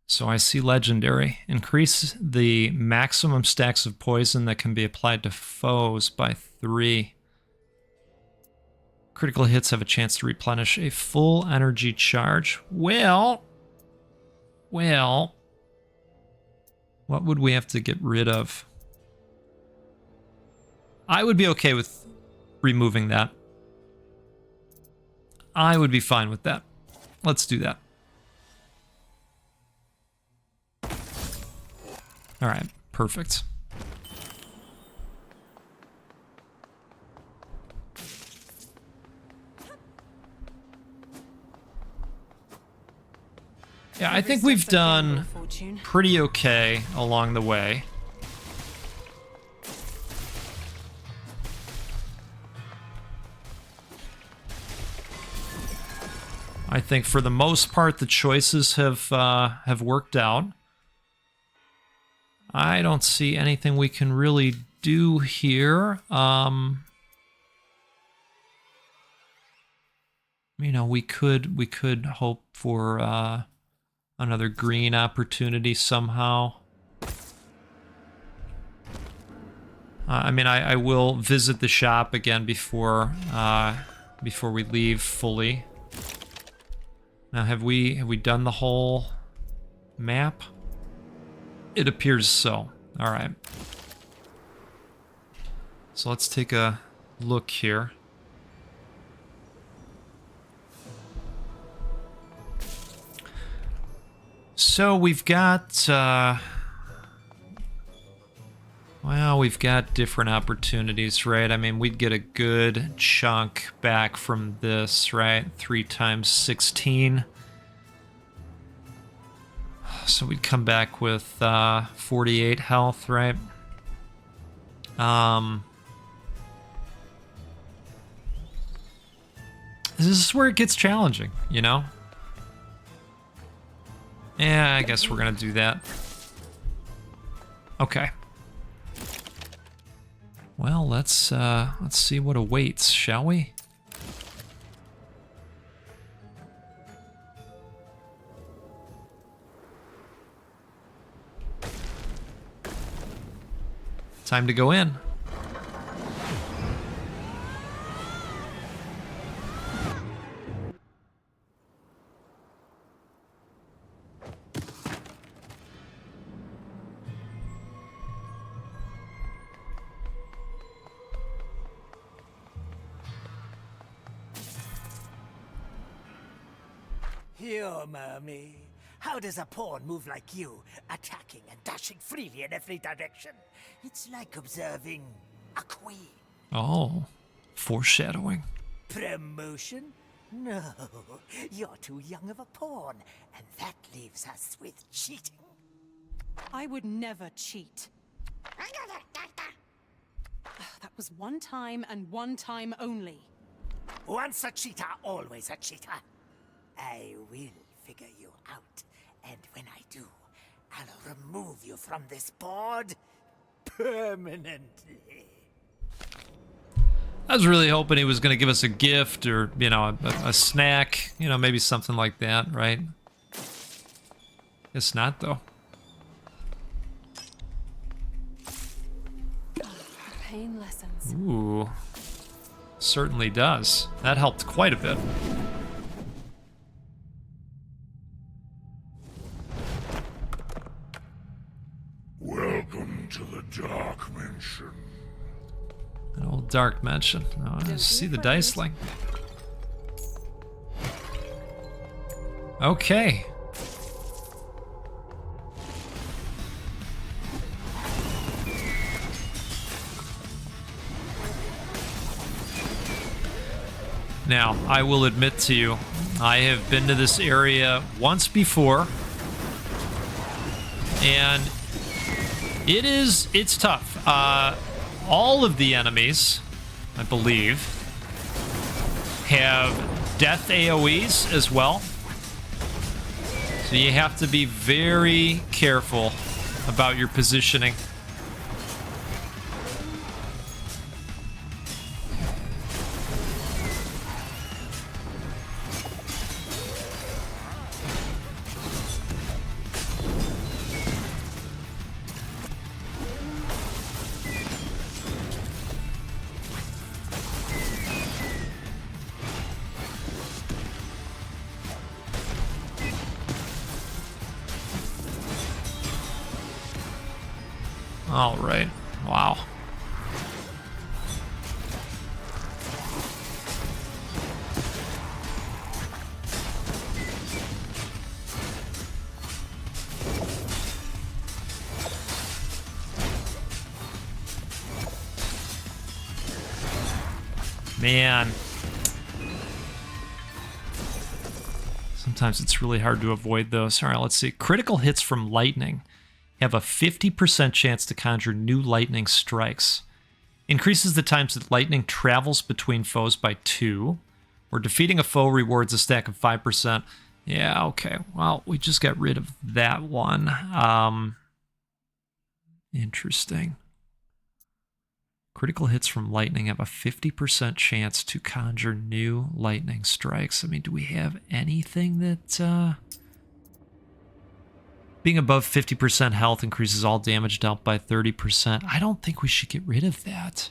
So I see legendary. Increase the maximum stacks of poison that can be applied to foes by 3. Critical hits have a chance to replenish a full energy charge. Well, what would we have to get rid of? I would be okay with removing that. I would be fine with that. Let's do that. All right, perfect. Yeah, I think we've done pretty okay along the way. I think for the most part the choices have worked out. I don't see anything we can really do here. You know, we could hope for another green opportunity somehow. I mean, I will visit the shop again before we leave fully. Now, have we done the whole map? It appears so. All right. So let's take a look here. So we've got, well, we've got different opportunities, right? I mean, we'd get a good chunk back from this, right? 3 times 16. So we'd come back with 48 health, right? This is where it gets challenging, you know? Yeah, I guess we're gonna do that. Okay. Well, let's see what awaits, shall we? Time to go in. Humor me. How does a pawn move like you, attacking and dashing freely in every direction? It's like observing a queen. Oh, foreshadowing. Promotion? No, you're too young of a pawn, and that leaves us with cheating. I would never cheat. That was one time and one time only. Once a cheater, always a cheater. I will figure you out, and when I do, I'll remove you from this board permanently. I was really hoping he was going to give us a gift or, you know, a snack, you know, maybe something like that, right? Guess not, though. Pain lessons. Ooh, certainly does. That helped quite a bit. Welcome to the Dark Mansion. An old dark mansion. Oh, I see the dice link. Okay. Now, I will admit to you, I have been to this area once before, and it's tough. All of the enemies, I believe, have death AoEs as well. So you have to be very careful about your positioning. All right. Wow. Man. Sometimes it's really hard to avoid those. All right, let's see. Critical hits from lightning have a 50% chance to conjure new lightning strikes. Increases the times that lightning travels between foes by 2. Or defeating a foe rewards a stack of 5%. Yeah, okay. Well, we just got rid of that one. Interesting. Critical hits from lightning have a 50% chance to conjure new lightning strikes. I mean, do we have anything that... Being above 50% health increases all damage dealt by 30%. I don't think we should get rid of that.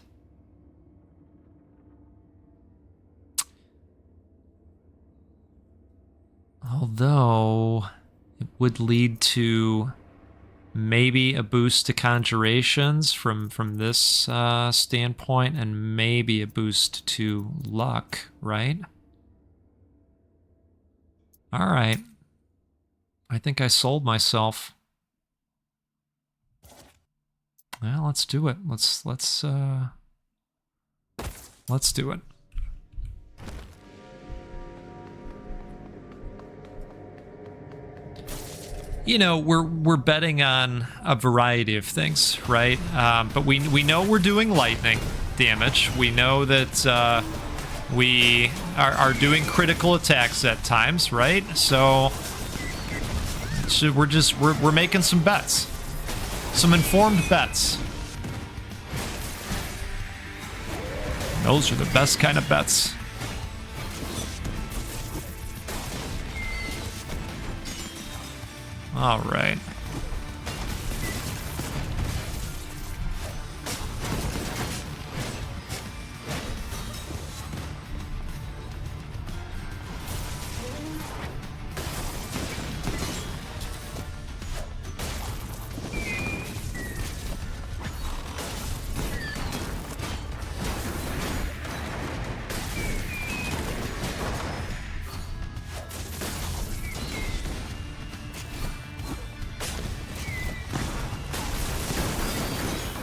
Although, it would lead to maybe a boost to conjurations from this standpoint, and maybe a boost to luck, right? All right. I think I sold myself. Well, let's do it. Let's do it. you know, we're betting on a variety of things, right? But we know we're doing lightning damage. We know that we are doing critical attacks at times, right? So we're making some bets, some informed bets. Those are the best kind of bets. All right.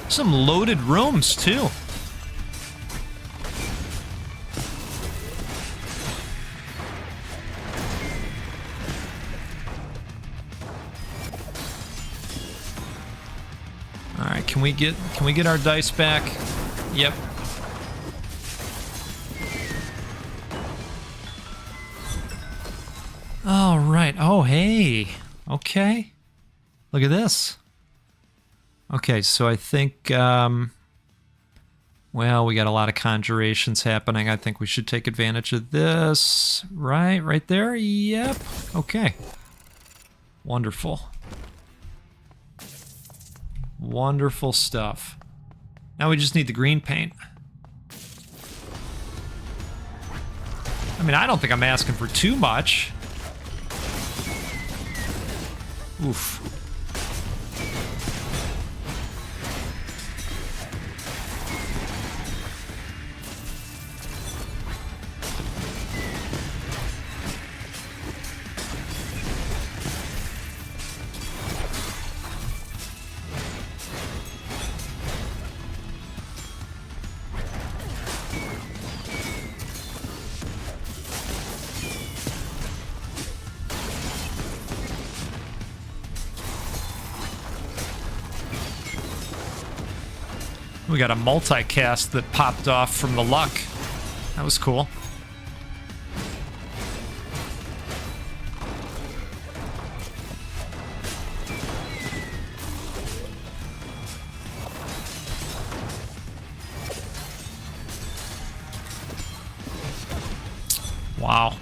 Some loaded rooms, too. All right, can we get our dice back? Yep. All right. Oh, hey. Okay. Look at this. Okay, so I think, well, we got a lot of conjurations happening. I think we should take advantage of this. Right there? Yep. Okay. Wonderful. Wonderful stuff. Now we just need the green paint. I mean, I don't think I'm asking for too much. Oof. We got a multicast that popped off from the luck. That was cool. Wow.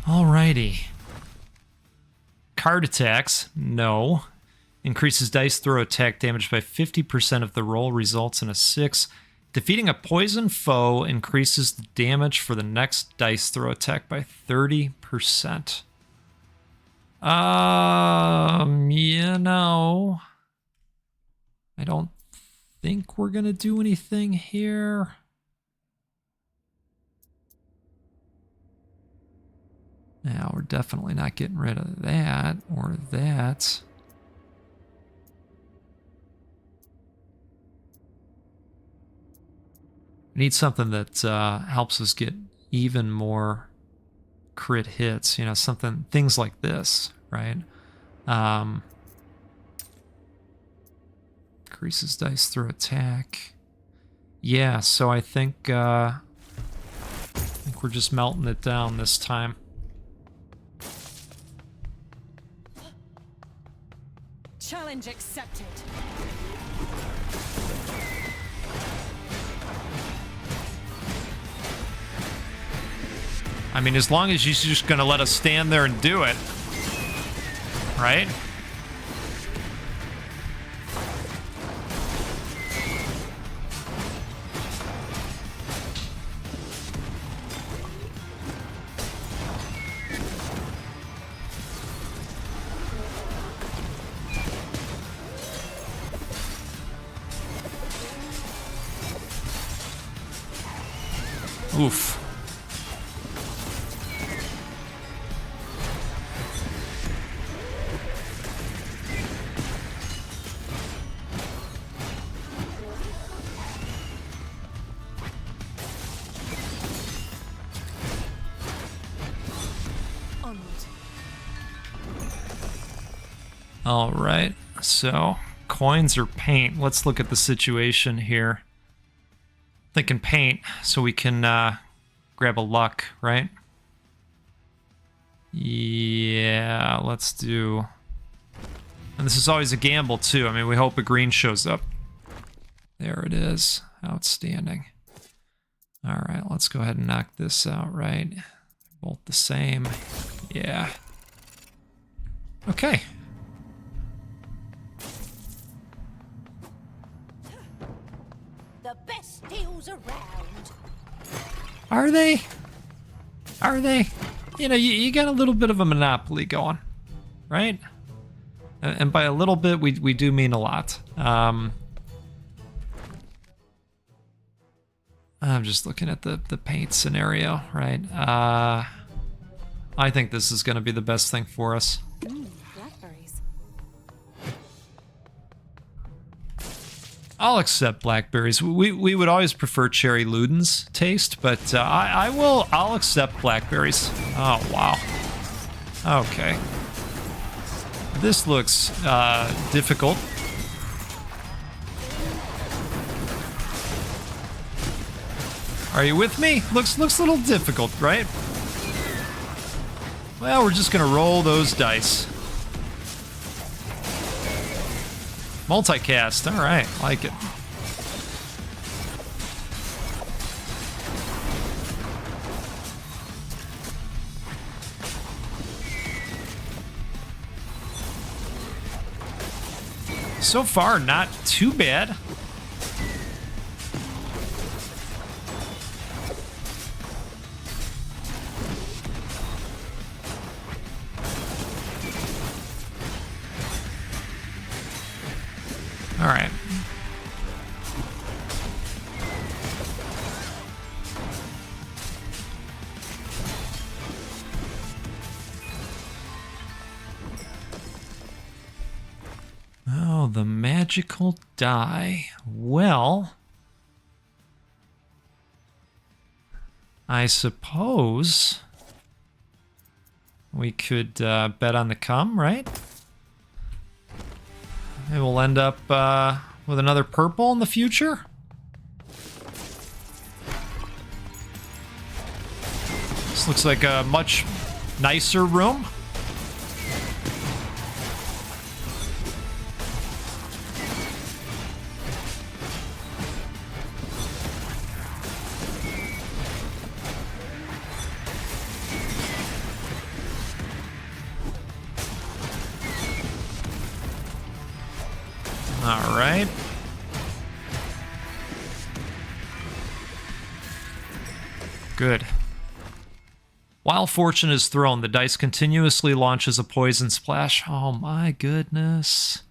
Alrighty. Card attacks, no. Increases dice throw attack damage by 50% if the roll results in a 6. Defeating a poison foe increases the damage for the next dice throw attack by 30%. You know, I don't think we're gonna do anything here. Yeah, we're definitely not getting rid of that or that. We need something that helps us get even more crit hits, you know, things like this, right? Increases dice through attack. Yeah, so I think we're just melting it down this time. Challenge accepted. I mean, as long as she's just gonna let us stand there and do it, right? Oof. All right, so coins or paint? Let's look at the situation here. Thinking paint, so we can grab a luck, right? Yeah, let's do... And this is always a gamble, too. I mean, we hope a green shows up. There it is. Outstanding. All right, let's go ahead and knock this out, right? Both the same. Yeah. Okay. The best deals around. Are they? Are they? You know, you got a little bit of a monopoly going, right? And by a little bit, we do mean a lot. I'm just looking at the paint scenario, right? I think this is going to be the best thing for us. Blackberries. I'll accept blackberries. We would always prefer cherry Luden's taste, but I'll accept blackberries. Oh, wow. Okay. This looks difficult. Are you with me? Looks a little difficult, right? Well, we're just gonna roll those dice. Multicast, all right, like it. So far, not too bad. All right. Oh, the magical die. Well, I suppose we could bet on the come, right? Maybe we'll end up with another purple in the future. This looks like a much nicer room. All right. Good. While fortune is thrown, the dice continuously launches a poison splash. Oh my goodness.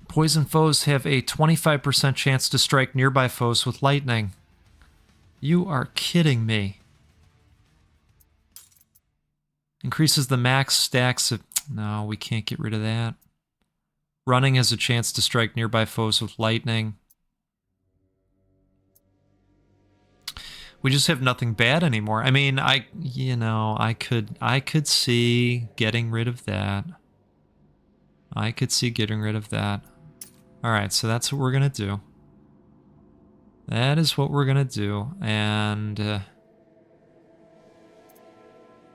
Poison foes have a 25% chance to strike nearby foes with lightning. You are kidding me. Increases the max stacks of... No, we can't get rid of that. Running has a chance to strike nearby foes with lightning. We just have nothing bad anymore. I mean, I could see getting rid of that. I could see getting rid of that. All right, so that's what we're gonna do. That is what we're gonna do, and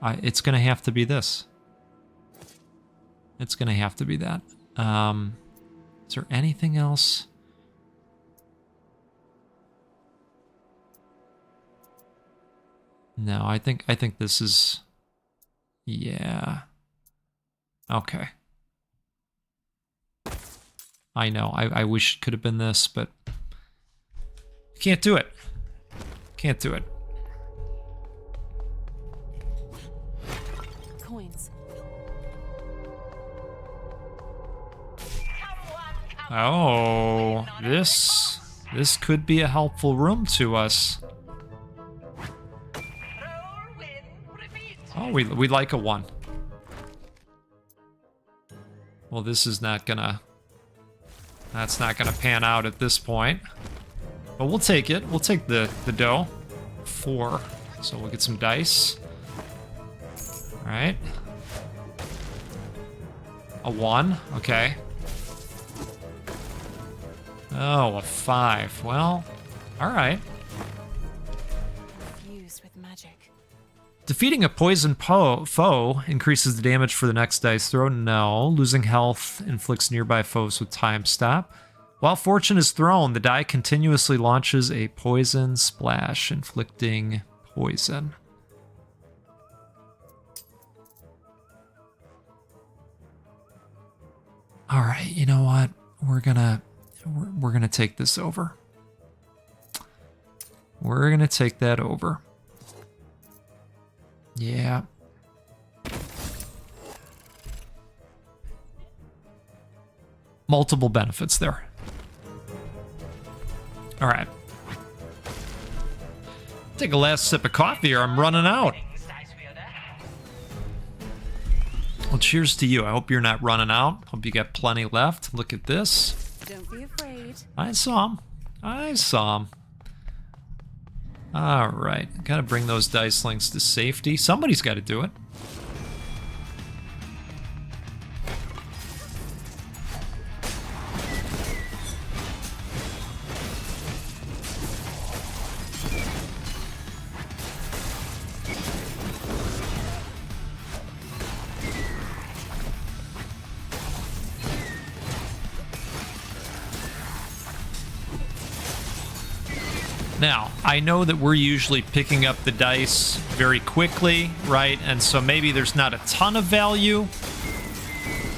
it's gonna have to be this. It's gonna have to be that. Is there anything else? No, I think this is... Yeah. Okay. I know, I wish it could have been this, but... Can't do it. Can't do it. Coins. Oh, this could be a helpful room to us. Oh, we like a 1. Well, this is not gonna... That's not gonna pan out at this point. But we'll take it. We'll take the dough. 4. So we'll get some dice. Alright. A 1? Okay. Oh, a 5. Well, alright. Fused with magic. Defeating a poison foe increases the damage for the next dice throw. No. Losing health inflicts nearby foes with time stop. While fortune is thrown, the die continuously launches a poison splash, inflicting poison. All right, you know what? We're gonna take this over. We're gonna take that over. Yeah. Multiple benefits there. All right. Take a last sip of coffee or I'm running out. Well, cheers to you. I hope you're not running out. Hope you got plenty left. Look at this. Don't be afraid. I saw him. I saw him. All right. Gotta bring those dice links to safety. Somebody's got to do it. Now, I know that we're usually picking up the dice very quickly, right? And so maybe there's not a ton of value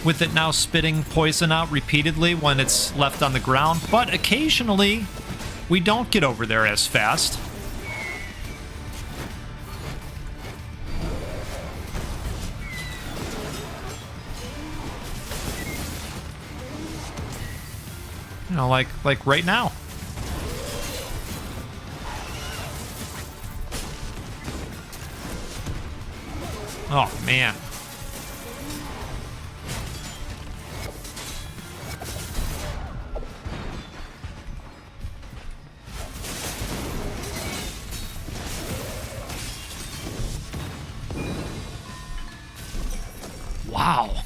with it now spitting poison out repeatedly when it's left on the ground, but occasionally we don't get over there as fast. You know, like right now. Oh, man. Wow.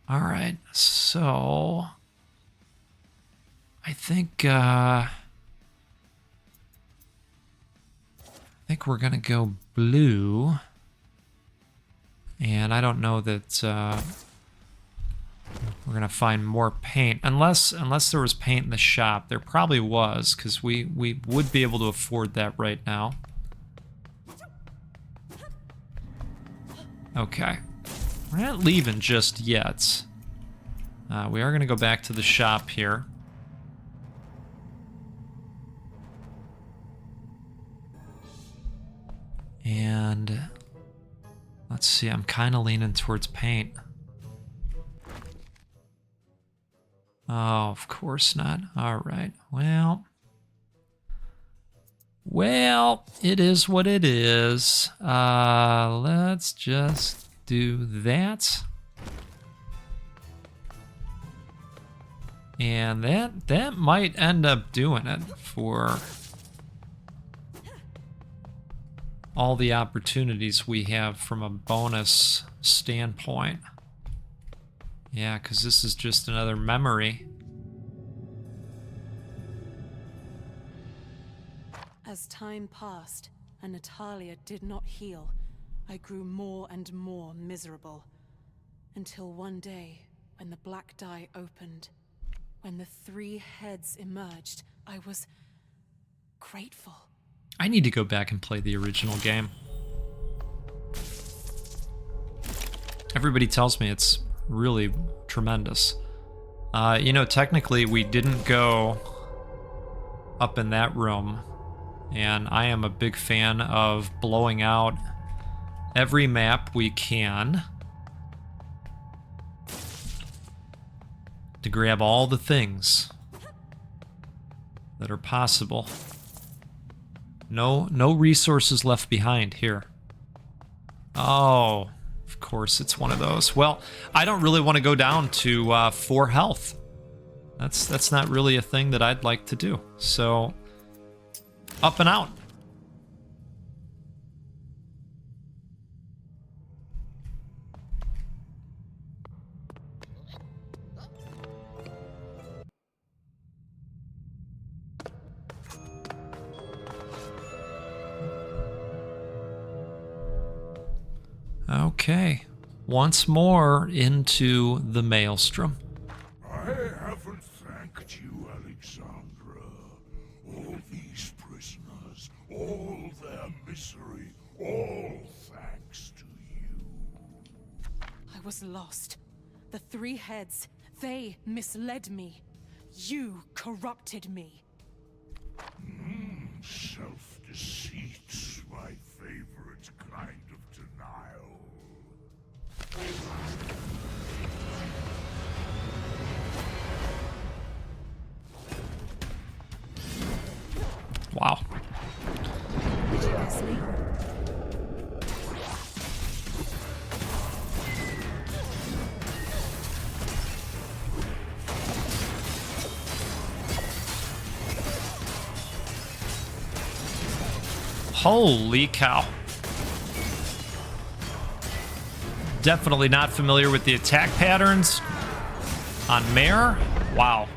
All right, so I think we're gonna go blue. And I don't know that we're gonna find more paint unless there was paint in the shop. There probably was, because we would be able to afford that right now. Okay, we're not leaving just yet. We are gonna go back to the shop here. And let's see, I'm kind of leaning towards paint. Oh, of course not. All right. Well, it is what it is. Let's just do that. And that might end up doing it for all the opportunities we have from a bonus standpoint. Yeah, because this is just another memory. As time passed and Natalia did not heal, I grew more and more miserable. Until one day, when the black die opened, when the 3 heads emerged, I was grateful. I need to go back and play the original game. Everybody tells me it's really tremendous. You know, technically we didn't go up in that room, and I am a big fan of blowing out every map we can to grab all the things that are possible. No resources left behind here. Oh, of course it's one of those. Well, I don't really want to go down to 4 health. That's not really a thing that I'd like to do. So, up and out. Okay. Once more into the maelstrom. I haven't thanked you, Aleksandra. All these prisoners, all their misery, all thanks to you. I was lost. The three heads, they misled me. You corrupted me. Self-deceit's my favorite kind of denial. Wow. Did you miss me? Holy cow. Definitely not familiar with the attack patterns on Mare. Wow.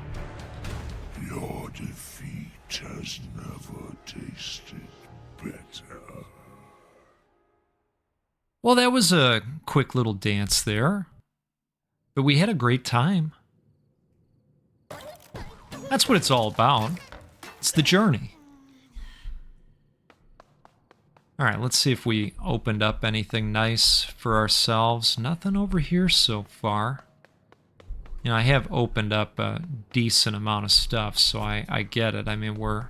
Your defeat has never tasted better. Well, that was a quick little dance there. But we had a great time. That's what it's all about. It's the journey. All right, let's see if we opened up anything nice for ourselves. Nothing over here so far. You know, I have opened up a decent amount of stuff, so I get it. I mean, we're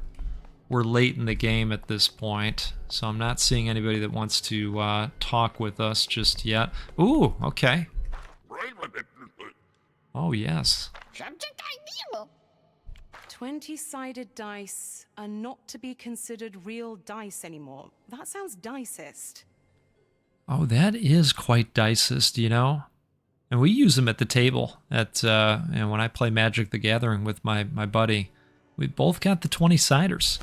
late in the game at this point, so I'm not seeing anybody that wants to talk with us just yet. Ooh, okay. Oh, yes. 20-sided dice are not to be considered real dice anymore. That sounds dicist. Oh, that is quite dicist, you know? And we use them at the table at and when I play Magic the Gathering with my buddy. We both got the 20-siders.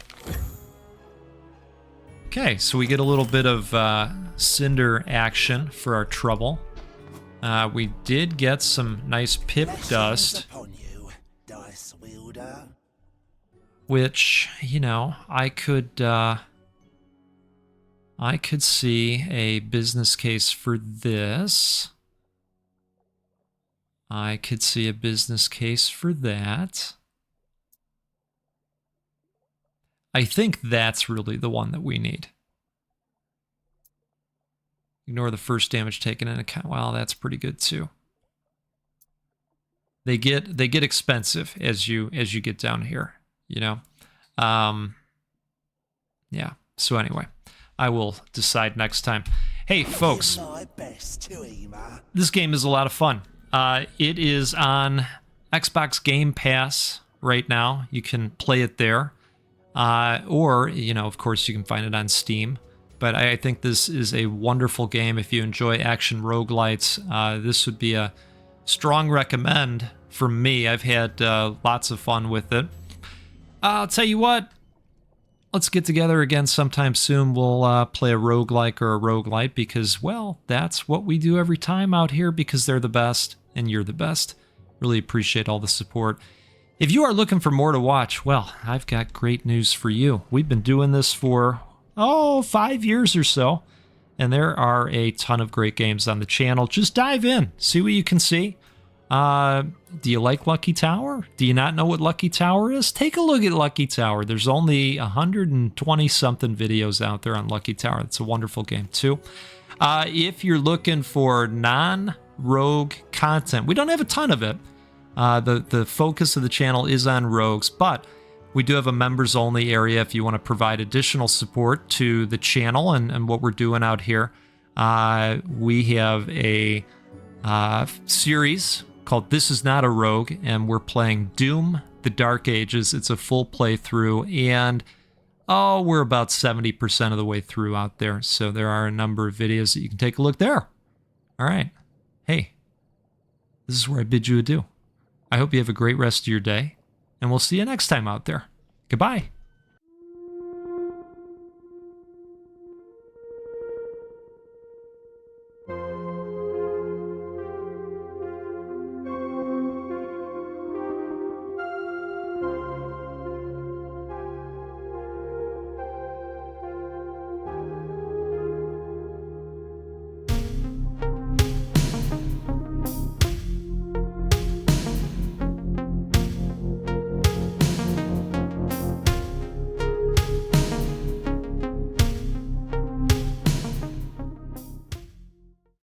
Okay, so we get a little bit of cinder action for our trouble. We did get some nice pip dust. Upon you, dice wielder. Which, you know, I could see a business case for this. I could see a business case for that. I think that's really the one that we need. Ignore the first damage taken into account. Well, that's pretty good too. They get expensive as you get down here. You know, yeah. So anyway, I will decide next time. Hey, folks, this game is a lot of fun. It is on Xbox Game Pass right now. You can play it there, or you know, of course, you can find it on Steam. But I think this is a wonderful game. If you enjoy action roguelites, this would be a strong recommend from me. I've had lots of fun with it. I'll tell you what, let's get together again sometime soon. We'll play a roguelike or a roguelite because, well, that's what we do every time out here because they're the best and you're the best. Really appreciate all the support. If you are looking for more to watch, well, I've got great news for you. We've been doing this for, 5 years or so, and there are a ton of great games on the channel. Just dive in, see what you can see. Do you like Lucky Tower? Do you not know what Lucky Tower is? Take a look at Lucky Tower. There's only 120 something videos out there on Lucky Tower. It's a wonderful game too. If you're looking for non-rogue content, we don't have a ton of it. The focus of the channel is on rogues, but we do have a members only area if you want to provide additional support to the channel and what we're doing out here. We have a series called This Is Not a Rogue, and we're playing Doom, The Dark Ages. It's a full playthrough, and we're about 70% of the way through out there. So there are a number of videos that you can take a look there. All right. Hey, this is where I bid you adieu. I hope you have a great rest of your day, and we'll see you next time out there. Goodbye.